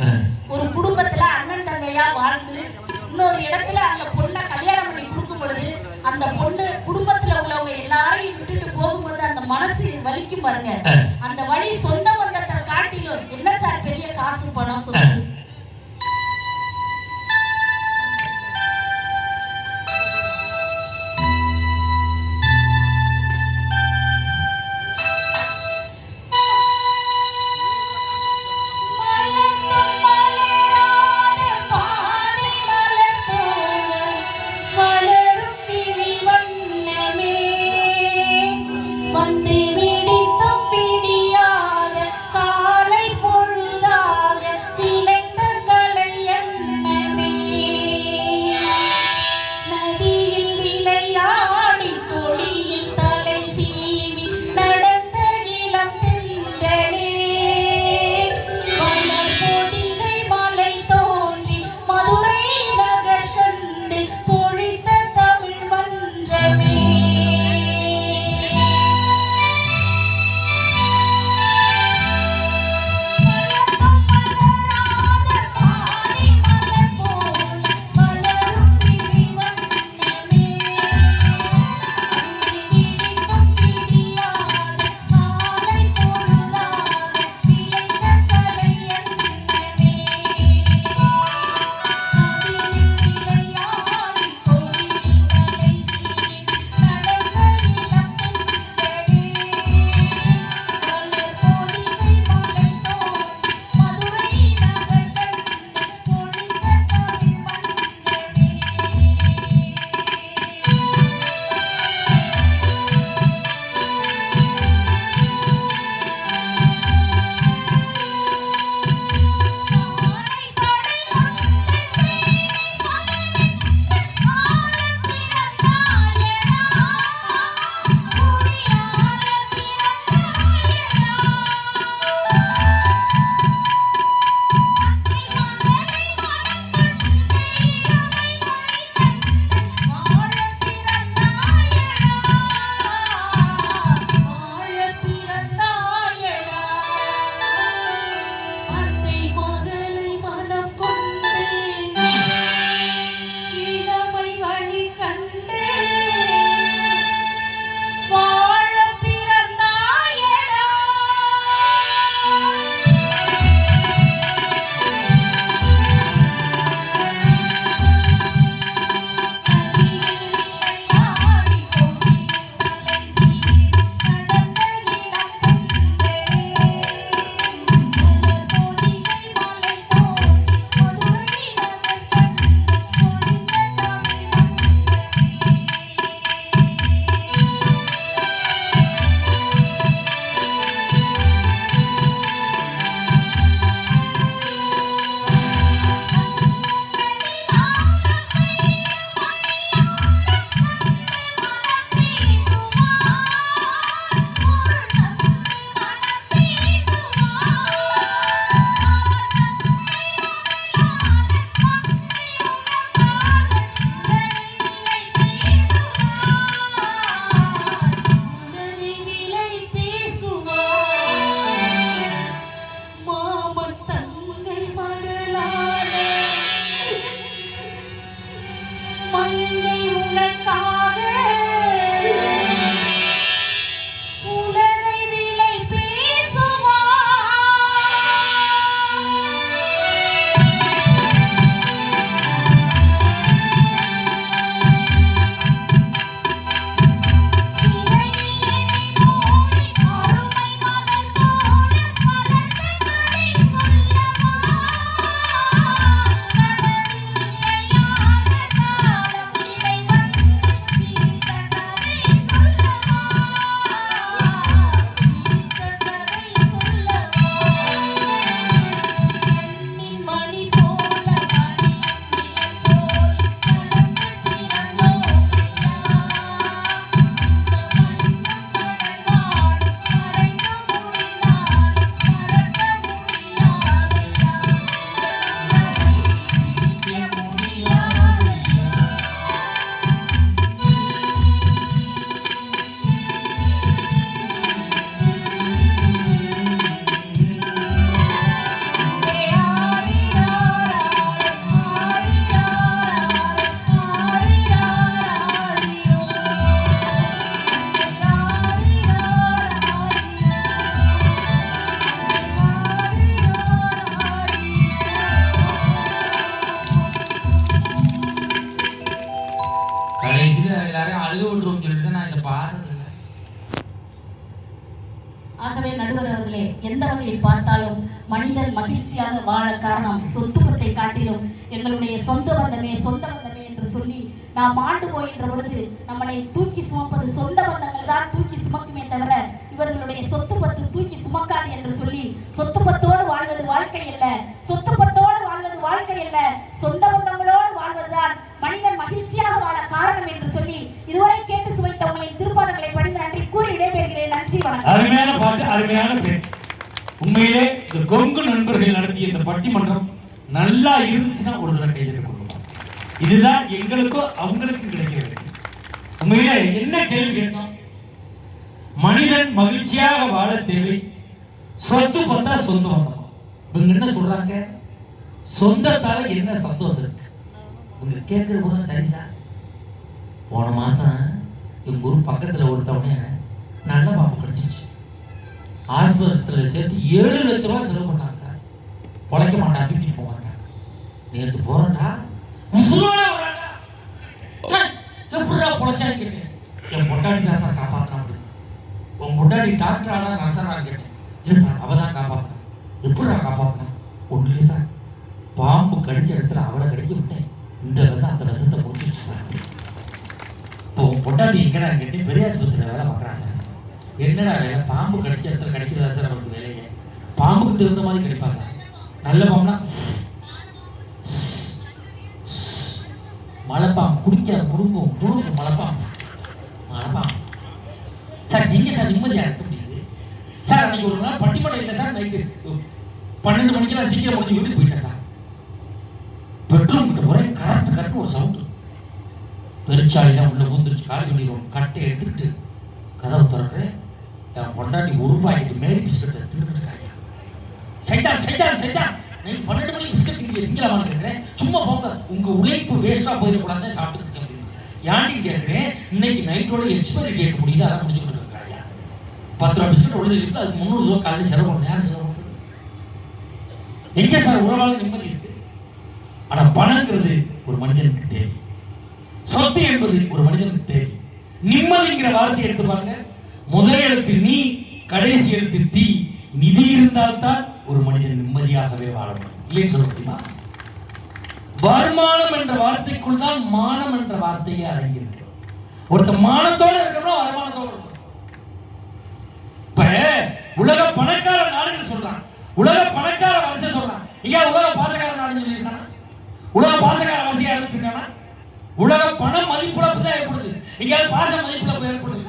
ஒரு குடும்பத்துல அண்ணன் தங்கையா வாழ்ந்து இன்னொரு இடத்துல அந்த பொண்ணை கல்யாணம் பண்ணி கொடுக்கும் பொழுது அந்த பொண்ணு குடும்பத்துல உள்ளவங்க எல்லாரையும் விட்டுட்டு போகும்போது அந்த மனசு வலிக்கும் பாருங்க. அந்த வலி சொந்த பந்தத்தை காட்டிலும் என்ன சார் பெரிய காசு பணம் சொல்லுங்க. பிடியாத காலை பொழுதாக பிழை பெருமக்களே, எந்த வகையில் பார்த்தாலும் மனிதன் மகிழ்ச்சியாக வாழ காரணம் சொத்து பத்தை காட்டிலும் எங்களுடைய சொந்த பந்தமே என்று சொல்லி நாம் ஆண்டு போகின்ற பொழுது நம்மளை தூக்கி சுமப்பது சொந்த பந்தங்கள் தான் தூக்கி சுமக்குமே தவிர இவர்களுடைய சொத்து பத்து தூக்கி சுமக்காது என்று சொல்லி சொத்து பத்தோடு வாழ்வது வாழ்க்கை அல்ல, சொத்து பத்தோடு வாழ்வது வாழ்க்கை அல்ல, சொந்த பந்தங்களோடு வாழ்வதுதான் மனிதன் மகிழ்ச்சியாக வாழ காரணம் என்று சொல்லி இதுவரை கேட்டு சுவைத்தவங்களின் திருப்பாதங்களை படித்து நன்றி கூறி விடைபெறுகிறேன். நன்றி, வணக்கம். அருமையான பாட்டு, அருமையான பேச்சு. உண்மையிலே இந்த கொங்கு நண்பர்கள் நடத்திய இந்த பட்டிமன்றம் நல்லா இருந்துச்சுன்னா ஒரு தடவை கையில் கொடுக்கணும். இதுதான் எங்களுக்கும் அவங்களுக்கும் கிடைக்கிறது. உண்மையிலே என்ன கேள்வி கேட்டோம்? மனிதன் மகிழ்ச்சியாக வாழ தேவை, சொத்து பத்தா சொந்த பந்தமா? இவங்க என்ன சொல்றாங்க? சொந்தத்தால என்ன சந்தோஷம் இருக்கு? இவங்க கேட்கிற போது சரி சார், போன மாசம் எங்க ஊர் பக்கத்துல ஒருத்தவனே நல்ல பாம்பு கிடைச்சிச்சு, ஆஸ்பத்திரியில் சேர்த்து 7 லட்சம் ரூபாய் செலவு பண்ணாங்க சார். பொழைக்க மாட்டான், தூக்கிட்டு போக மாட்டாங்க. நேற்று போறேன்டா, உசுரோட வரான்டா, எப்படிடா பொழைச்சான்னு கேட்டேன். என் பொண்டாட்டி தான் சார் காப்பாத்தினா. அப்படி உன் பொண்டாட்டி டாக்டர் ஆனா நர்சரான்னு கேட்டேன். இல்லை சார், அவ தான் காப்பாத்தினா. எப்படிடா காப்பாத்தினா? ஒன்றும் இல்லை சார், பாம்பு கடிச்ச இடத்துல அவளை கடிக்க விட்டேன், இந்த விஷம் அந்த விஷத்தை முடிச்சிச்சு சார். இப்போ உன் பொண்டாட்டி எங்கடான்னு கேட்டேன். பெரிய ஆஸ்பத்திரியில் வேலை பார்க்குறான் சார். என்னடா வேலை? பாம்பு கடிச்ச இடத்துல கடிக்கிறதா சார் அவருக்கு வேலையே? பாம்புக்கு தகுந்த மாதிரி கடிப்பா சார். நல்ல பாம்புனா மலைப்பாம்பு, குடிக்காத முழுங்கும் மலைப்பாம்பு சார். நீங்க சார் நிம்மதியாக இருக்க முடியுது சார். அன்னைக்கு ஒரு நாள் பட்டிமன்றம் இல்லை சார், நைட்டு 12 மணிக்கு நான் சீக்கிரம் முடிஞ்சு வீட்டுக்கு போயிட்டேன் சார். பெட்ரூம் கிட்ட போறேன், கரெக்ட் ஒரு சவுண்டு. பெருச்சாலிதான் உள்ள பூந்துருச்சு. கால் பண்ணிடுவோம், கட்டை எடுத்துக்கிட்டு கதவை திறக்கிறேன். என் பொண்டாட்டி 1 ரூபாய்க்கு மேரி பிஸ்கட்டை திரும்பிட்டு சைத்தான் நைட் 12 மணிக்கு பிஸ்கட் திங்கலாமான்னு கேட்குறேன். சும்மா போங்க, உங்க உழைப்பு வேஸ்டா போயிடக்கூடாதுன்னு சாப்பிட்டு இருக்கேன். ஏன்டி கேட்குறேன், இன்னைக்கு நைட்டோட எக்ஸ்பைரி டேட் முடியுது, அதான் முடிச்சுக்கிட்டு இருக்காங்க. 10 ரூபா பிஸ்கட் உடனே இருக்கு, அதுக்கு 300 ரூபா காலையில் செலவு பண்ண. யார் செலவு பண்ணுறது? எங்க சார் உறவாக நிம்மதி இருக்கு? ஆனா பணங்கிறது ஒரு மனிதனுக்கு தேவை, சொத்து என்பது ஒரு மனிதனுக்கு தேவை. நிம்மதிங்கிற வார்த்தை எடுத்து பாருங்க. முதல் எழுத்து நீ, கடைசி எழுத்து தீ. நிதி இருந்தால்தான் ஒரு மனிதன் நிம்மதியாகவே வாழ முடியும். இல்லைன்னு சொல்ல முடியுமா? வருமானம் என்ற வார்த்தைக்குள் தான் மானம் என்ற வார்த்தையே அடங்கியிருக்கு. ஒருத்தர் மானத்தோட இருக்கணும், வருமானத்தோட இருக்கணும். இப்ப உலக பணக்கார நாடுகள் சொல்றான், உலக பணக்கார வரிசை சொல்றான். இங்க உலக பாசக்கார நாடுன்னு சொல்லியிருக்கானா? உலக பாசக்கார வரிசையா இருந்துச்சுக்கானா? உலக பண மதிப்பிழப்பு தான் ஏற்படுது, எங்கேயாவது பாச மதிப்பிழப்பு ஏற்படுது?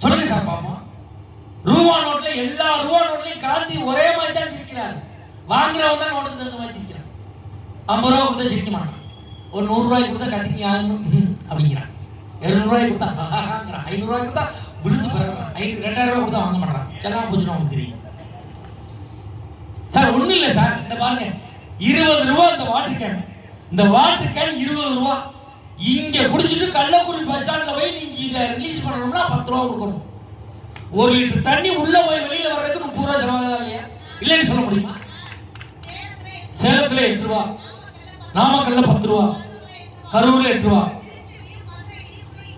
சொல்லுங்க சார் பாப்போம். ரூபா நோட்ல எல்லா ரூபா நோட்லையும் காந்தி ஒரே மாதிரி தான் சிரிக்கிறார். வாங்குறவங்க தான் நோட்டுக்கு தகுந்த மாதிரி சிரிக்கிறான். 50 ரூபா கொடுத்தா சிரிக்க மாட்டான். ஒரு 100 ரூபாய்க்கு கொடுத்தா கட்டிங்க அப்படிங்கிறான். 200 ரூபாய்க்கு கொடுத்தா ஹஹாங்கிறான். 500 ரூபாய்க்கு கொடுத்தா விழுந்து பிறகுறான். 2000 ரூபாய் கொடுத்தா வாங்க மாட்டான். செல்லாம் போச்சுன்னு அவங்களுக்கு தெரியும் சார். ஒண்ணும் இல்லை சார், இந்த பாருங்க, 20 ரூபா இந்த வாட்டர் கேன், இந்த வாட்டர் கேன் 20 ரூபா. இங்க குடிச்சிட்டு கள்ளக்குடி பஸ் ஸ்டாண்ட்ல போய் நீங்க இதை ரிலீஸ் பண்ணணும்னா 10 ரூபா கொடுக்கணும். 1 லிட்டர் தண்ணி உள்ள போய் வெளியில வர்றதுக்கு 30 ரூபா செலவாகுதா இல்லையா? இல்லைன்னு சொல்ல முடியுமா? சேலத்துல 8 ரூபா, நாமக்கல்ல 10 ரூபா, கரூர்ல 8 ரூபா,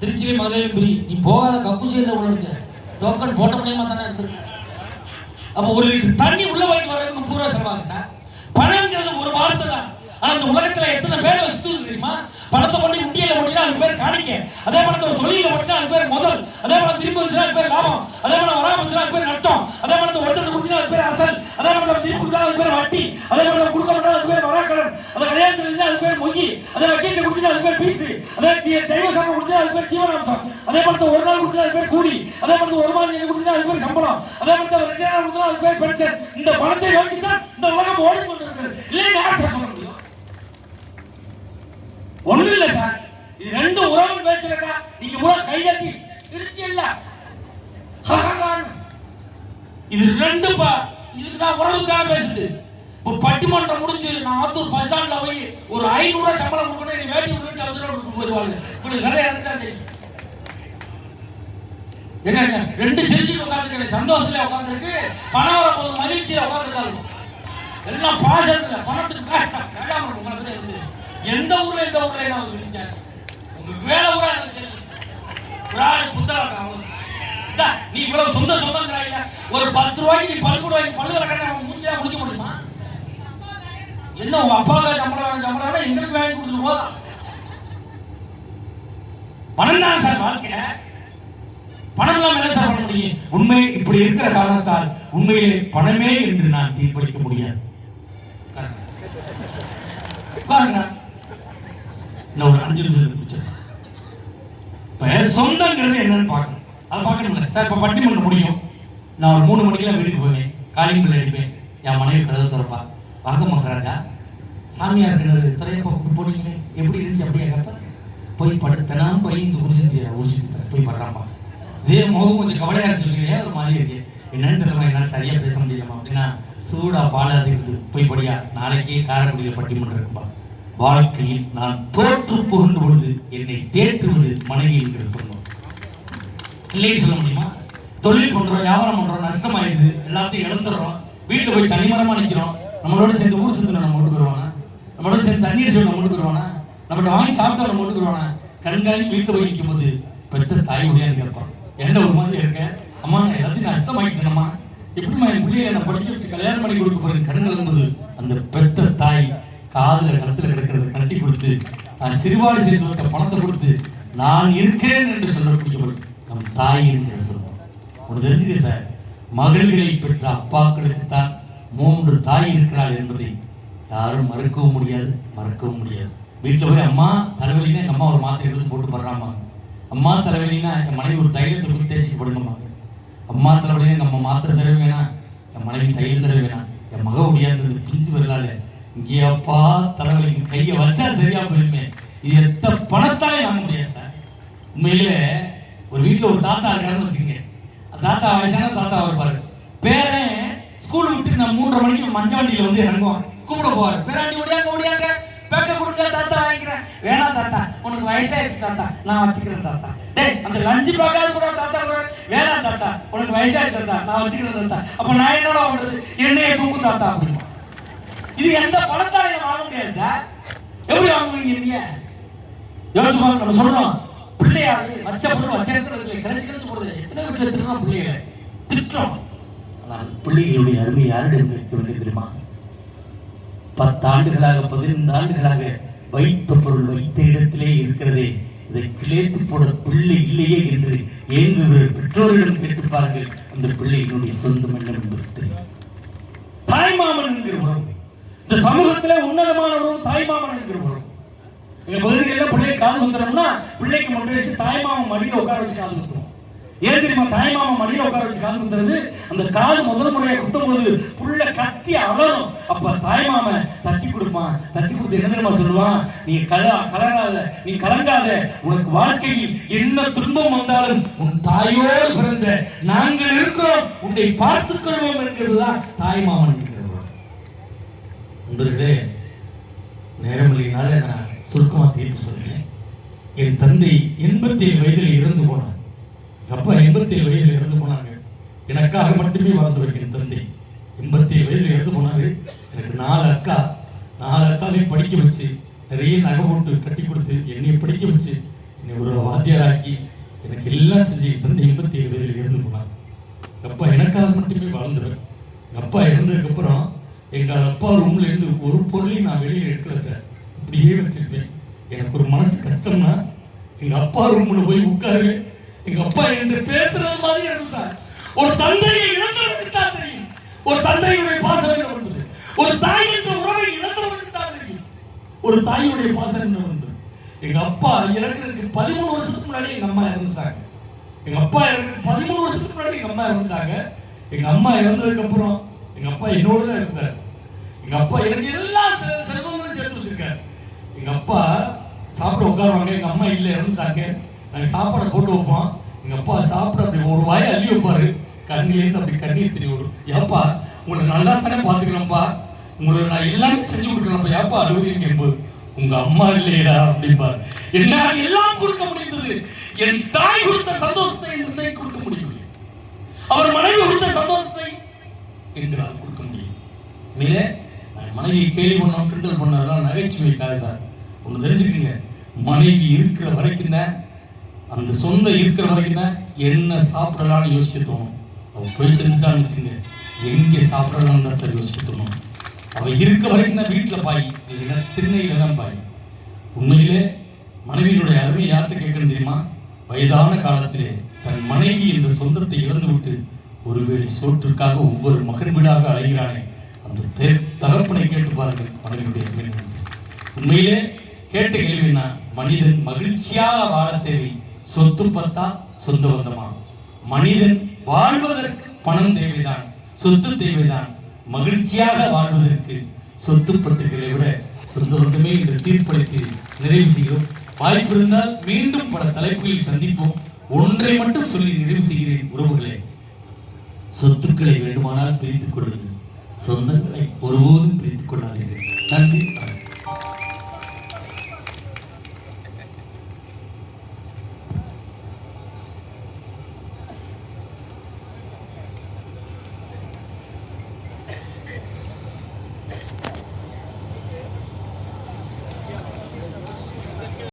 திருச்சியில மதுரையிலும் பிரி. நீ போகாத கப்புசியில உள்ள இருக்க டோக்கன் போட்ட முடியுமா தானே இருக்கு. அப்ப 1 லிட்டர் தண்ணி உள்ள போய் வர்றதுக்கு 30 ரூபா செலவாகுது சார். பணங்கிறது ஒரு வார்த்தை தான். ஆனா இந்த உலகத்துல எத்தனை பேர் வசதி தெரியுமா? பணத்தை கொண்டு உண்டியல போட்டீங்கன்னா அது பேர் காணிக்க, அதே பணத்தை ஒரு தொழில போட்டீங்கன்னா அது பேர் முதல், அதே பணம் திருப்பி வந்துச்சுன்னா அது பேர் லாபம், அதே பணம் வராம வந்துச்சுன்னா அது பேர் நட்டம், அதே பணத்தை ஒருத்தர் கொடுத்தீங்கன்னா அது பேர் அசல், அதே பணத்தை திருப்பி கொடுத்தா அது பேர் வட்டி, அதே பணத்தை கொடுக்க மாட்டா அது பேர் வராக்கடன், அதே கல்யாணத்துல இருந்தா அது பேர் மொய், அதே வக்கீல கொடுத்தீங்கன்னா அது பேர் பீஸ், அதே டைவர்ஸ் கொடுத்தா அது பேர் ஜீவனாம்சம், அதே பணத்தை ஒரு நாள் கொடுத்தா அது பேர் கூலி, அதே பணத்தை ஒரு மாதம் கொடுத்தா அது பேர் சம்பளம், அதே பணத்தை 2 நாள் கொடுத்தா அது பேர் பென்ஷன். இந்த பணத்தை நோக்கி தான் இந்த உலகம் ஓடிக்கொண்டிருக்கிறது. இல்லைன்னு யார் சொல்ல முடியும்? ஒண்ணும் இல்ல சார், இது 2 உறவு பேச்சுறக்கா நீங்க கூட கையட்டி இருக்கு இல்ல. இது 2 இதுக்குதான் உறவுக்காக பேசுது. இப்ப பட்டிமன்றம் முடிஞ்சு நான் ஆத்தூர் பஸ் ஸ்டாண்ட்ல போய் ஒரு 500 ரூபாய் சம்பளம் கொடுக்கணும், நீ வேட்டி விட்டு அவசரம் கொடுத்து போயிடுவாங்க. உங்களுக்கு நிறைய இடத்துல தெரியும். என்ன 2 சிரிச்சு உட்காந்துருக்கு, சந்தோஷத்துல உட்காந்துருக்கு, பணம் வரப்போது மகிழ்ச்சியில உட்காந்துருக்காங்க. எல்லாம் பாசத்துல பணத்துக்கு வேண்டாம் உங்களுக்கு இருந்து எந்த ஊர்ல உங்களுக்கு வேலை ஊரா எனக்கு தெரியும். புத்தகம் நீ இவ்வளவு சொந்தங்கிறாங்க. ஒரு 10 ரூபாய்க்கு நீ பல்குடு வாங்கி பல்லு விளக்கணும் அவன் மூஞ்சியா முடிக்க முடியுமா? என்ன உங்க அப்பாவுக்கு சம்பளம் எங்களுக்கு வாங்கி கொடுத்துட்டு போதா? பணம் தான் சார் வாழ்க்கை. பணம் இல்லாம என்ன சார் பண்ண முடியும்? உண்மை இப்படி இருக்கிற காரணத்தால் உண்மையிலே பணமே என்று நான் தீர்ப்பளிக்க முடியாது. ஒரு 5 நிமிஷம் சொந்தங்கிறது என்னன்னு பார்க்கணும். அதை பார்க்கணும் சார். இப்ப பட்டிமன்றம் முடியும், நான் ஒரு 3 மணிக்கெல்லாம் வீட்டுக்கு போவேன், காலிங் பெல் அடிப்பேன், என் மனைவி கதவை திறப்பா, வாங்க மகாராஜா சாமியார் கிணறு திரையப்பா கூப்பிட்டு போனீங்க, எப்படி இருந்துச்சு அப்படியே கேட்பா. போய் படுத்தனாம் போய் இந்த உறிஞ்சி போய் படுறாப்பா. இதே முகம் கொஞ்சம் கவலையா இருந்துருக்கீங்க, ஒரு மாதிரி இருக்கு, என்னன்னு தெரியல, என்னால் சரியா பேச முடியலமா அப்படின்னா சூடா பாலாது இருந்து போய் படியா, நாளைக்கே காரைக்குடியில் பட்டிமன்றம் இருக்குப்பா. வாழ்க்கையில் நான் தோற்று புகுந்த பொழுது என்னை தேற்றுவது மனைவி என்கிற சொந்தம் இல்லைன்னு சொல்ல முடியுமா? தொழில் பண்றோம், வியாபாரம் பண்றோம், நஷ்டமாயிருது, எல்லாத்தையும் இழந்துடுறோம், வீட்டுல போய் தனிமரமா நிக்கிறோம், நம்மளோட சேர்ந்து ஊர் சுத்தம் நம்ம கொண்டு வருவானா, நம்மளோட சேர்ந்து தண்ணீர் சொல்லி நம்ம கொண்டு வருவானா, நம்மகிட்ட வாங்கி சாப்பிட்டு நம்ம கொண்டு வருவானா? கண்காணி வீட்டுல போய் நிற்கும் போது பெற்ற தாய் முடியாது கேட்பான், என்ன ஒரு மாதிரி இருக்க அம்மா, நான் எல்லாத்தையும் நஷ்டமாயிட்டேனம்மா, எப்படிமா என் பிள்ளைய நான் படிக்க வச்சு கல்யாணம் பண்ணி கொடுக்க போறேன் கடன் இருந்தது. அந்த பெற்ற தாய் காதுல கழுத்துல கிடக்கிறத கட்டி கொடுத்து, நான் சிறுவாடு செய்து வைத்த பணத்தை கொடுத்து நான் இருக்கிறேன் என்று சொல்லக்கூடியவள் நம் தாய் என்கிற சொல்லுவோம். ஒன்று தெரிஞ்சுக்க சார், மகள்களை பெற்ற அப்பாக்களுக்குத்தான் 3 தாய் இருக்கிறாள் என்பதை யாரும் மறுக்கவும் முடியாது, மறக்கவும் முடியாது. வீட்டில் போய் அம்மா தலைவலினா எங்கள் அம்மா ஒரு மாத்திரை எடுத்து போட்டு படுறாமா, அம்மா தலைவலினா என் மனைவி ஒரு தைலத்தை கொடுத்து தேய்ச்சி போடுங்கம்மா, அம்மா தலைவலினா நம்ம மாத்திரை தடவை வேணாம், என் மனைவி தைலம் தடவை வேணாம், என் மக முடியாது பிஞ்சு வரலால இங்கேயப்பா தலைவலிக்கு கையை வச்சா சரியா போயிருமே. இது எத்தனை பணத்தாலே வாங்க முடியாது சார். உண்மையிலே ஒரு வீட்டில் ஒரு தாத்தா இருக்காருன்னு வச்சுங்க, அந்த தாத்தா வயசான தாத்தா இருப்பாரு, பேரன் ஸ்கூல் விட்டு நான் 3:30 மணிக்கு மஞ்சவண்டியில் வந்து இறங்குவான், கூப்பிட போவார், பேராண்டி ஓடியாங்க பேக்க கொடுக்க தாத்தா வாங்கிக்கிறேன், வேணாம் தாத்தா உனக்கு வயசாயிடுச்சு தாத்தா நான் வச்சுக்கிறேன் தாத்தா, டேய் அந்த லஞ்சு பார்க்காது கூட தாத்தா கூட வேணாம் தாத்தா உனக்கு வயசாயிடுச்சு தாத்தா நான் வச்சுக்கிறேன் தாத்தா, அப்ப நான் என்னடா பண்றது, என்னைய தூக்கு தாத்தா அப்படிமா. இது எந்த பணத்தால வாங்க முடியாது சார். எப்படி வாங்குவீங்க நீங்க? யோசிச்சு பாருங்க. நம்ம சொல்றோம் பிள்ளையாது வச்ச பொருள் வச்ச இடத்துல கழிச்சு போடுறது, எத்தனை வீட்டுல திட்டுறோம் பிள்ளைகளை திட்டுறோம். ஆனால் பிள்ளைகளுடைய அருமை யாரிடம் இருக்க வேண்டியது தெரியுமா? 10 ஆண்டுகளாக 15 ஆண்டுகளாக வைத்த பொருள் வைத்த இடத்திலே இருக்கிறதே, இதை கிளேத்து போட பிள்ளை இல்லையே என்று ஏங்குகிற பெற்றோரிடம் கேட்டுப்பார்கள், அந்த பிள்ளைகளுடைய சொந்தம் என்னவென்று தெரியும். தாய்மாமன் என்கிற உறவு இந்த சமூகத்திலே உன்னதமான உறவு, தாய்மாமன் என்கிற உறவு. எங்க பகுதிகளில் பிள்ளையை காது குத்துறோம்னா பிள்ளைக்கு மட்டும் வச்சு தாய்மாமன் மடியில உட்கார வச்சு காது குத்துறோம். ஏன் தெரியுமா? தாய்மாமன் மடியில உட்கார வச்சு காது குத்துறது, அந்த காது முதல் முறையை குத்தும் போது புள்ள கத்தி அலறும். அப்ப தாய்மாமன் தட்டி கொடுப்பான், தட்டி கொடுத்து என்ன தெரியுமா சொல்லுவான், நீ கலராத, நீ கலங்காத, உனக்கு வாழ்க்கையில் என்ன துன்பம் வந்தாலும் உன் தாயோடு பிறந்த நாங்கள் இருக்கிறோம், உன்னை பார்த்துக் கொள்வோம் என்கிறதுதான் தாய்மாமன் என்கிறவர். நண்பர்களே, நேரமில்லைனால நான் சுருக்கமா தீர்ப்பு சொல்றேன். என் தந்தை 87 வயதில் இறந்து போனார். அப்பா 87 வயதில் இறந்து போனாங்க. எனக்காக மட்டுமே வாழ்ந்தவர் என் தந்தை. 87 வயதில் இறந்து போனாரு. எனக்கு 4 அக்கா, 4 அக்காவையும் படிக்க வச்சு, நிறைய நகை போட்டு கட்டி கொடுத்து என்னை படிக்க வச்சு என்னை ஒரு வாத்தியாராக்கி எனக்கு எல்லாம் செஞ்சு என் தந்தை 87 வயதில் இறந்து போனார். அப்பா எனக்காக மட்டுமே வாழ்ந்தவர். அப்பா இறந்ததுக்கு அப்புறம் எங்க அப்பா ரூம்ல இருந்து ஒரு பொருளையும் நான் வெளியே எடுக்கல சார், இப்படியே வச்சிருப்பேன். எனக்கு ஒரு மனசு கஷ்டம்னா எங்க அப்பா ரூம்ல போய் உட்காரு, எங்க அப்பா என்று பேசுறது மாதிரி இருக்கும் சார். ஒரு தந்தையை இழந்தவனுக்கு தான் தெரியும் ஒரு தந்தையுடைய பாசம் என்ன என்பது, ஒரு தாய் என்ற உறவை இழந்தவனுக்கு தான் தெரியும் ஒரு தாயுடைய பாசம் என்ன என்பது. எங்க அப்பா இறக்குறதுக்கு 13 வருஷத்துக்கு முன்னாடி எங்க அம்மா இறந்துட்டாங்க. எங்க அப்பா இறக்குறதுக்கு 13 வருஷத்துக்கு முன்னாடி எங்க அம்மா இறந்துட்டாங்க. எங்க அம்மா இறந்ததுக்கு அப்புறம் எங்க அப்பா என்னோட தான் இருந்தார். எங்க அப்பா எனக்கு எல்லா செல்வங்களும் சேர்த்து வச்சிருக்காரு. எங்க அப்பா சாப்பிட உட்காருவாங்க, எங்க அம்மா இல்ல இறந்துட்டாங்க, நாங்க சாப்பாடை போட்டு வைப்போம். எங்க அப்பா சாப்பிட அப்படி ஒரு வாயை அள்ளி வைப்பாரு, கண்ணிலேருந்து அப்படி கண்ணீர் தெரிய வரும். ஏப்பா உங்களை நல்லா தானே பாத்துக்கிறேன்ப்பா, உங்களை நான் எல்லாமே செஞ்சு கொடுக்குறேன்ப்பா, ஏப்பா அழுகுறீங்க என்பது, உங்க அம்மா இல்லையடா அப்படின்பாரு. என்னால் எல்லாம் கொடுக்க முடிந்தது, என் தாய் கொடுத்த சந்தோஷத்தை என் தந்தை கொடுக்க முடியவில்லை, அவர் மனைவி கொடுத்த சந்தோஷத்தை எங்களால் கொடுக்க முடியும். மேலே மனைவி கேள்வி பண்ணோம், கிண்டல் பண்ணலாம், நகைச்சுவைக்காக சார். ஒன்று தெரிஞ்சுக்கீங்க, மனைவி இருக்கிற வரைக்கும் தான், அந்த சொந்த இருக்கிற வரைக்கும் தான் என்ன சாப்பிடலாம்னு யோசிக்க தோணும். அவள் போய் செஞ்சுட்டான்னு வச்சுங்க, எங்கே சாப்பிடலாம்னு தான் சார் யோசிக்க தோணும். அவள் இருக்க வரைக்கும் தான் வீட்டில் பாய், இல்லைன்னா திருநெல்வேலியில தான் பாய். உண்மையிலே மனைவியினுடைய அருமை யார்கிட்ட கேட்கணும் தெரியுமா? வயதான காலத்திலே தன் மனைவி என்ற சொந்தத்தை இழந்துவிட்டு ஒருவேளை சோற்றுக்காக ஒவ்வொரு மகன் வீடாக அழைகிறானே, அந்த தகப்பனை கேட்டு பாருங்கள் மனைவியுடைய அருமை. உண்மையிலே கேட்ட கேள்வினா, மனிதன் மகிழ்ச்சியாக வாழ தேவை, சொத்து பத்தா சொந்த பந்தமா? மனிதன் வாழ்வதற்கு பணம் தேவைதான், சொத்து தேவைதான். மகிழ்ச்சியாக வாழ்வதற்கு சொத்து பத்துக்களை விட சொந்த பந்தமே என்று தீர்ப்பளித்து நிறைவு செய்கிறோம். வாய்ப்பு இருந்தால் மீண்டும் பல தலைப்புகளில் சந்திப்போம். ஒன்றை மட்டும் சொல்லி நிறைவு செய்கிறேன் உறவுகளே, சொத்துக்களை வேண்டுமானால் பிரித்துக் கொள்ளுங்கள், சொந்தங்களை ஒருபோதும் பிரித்துக் கொள்ளாதீர்கள். நன்றி.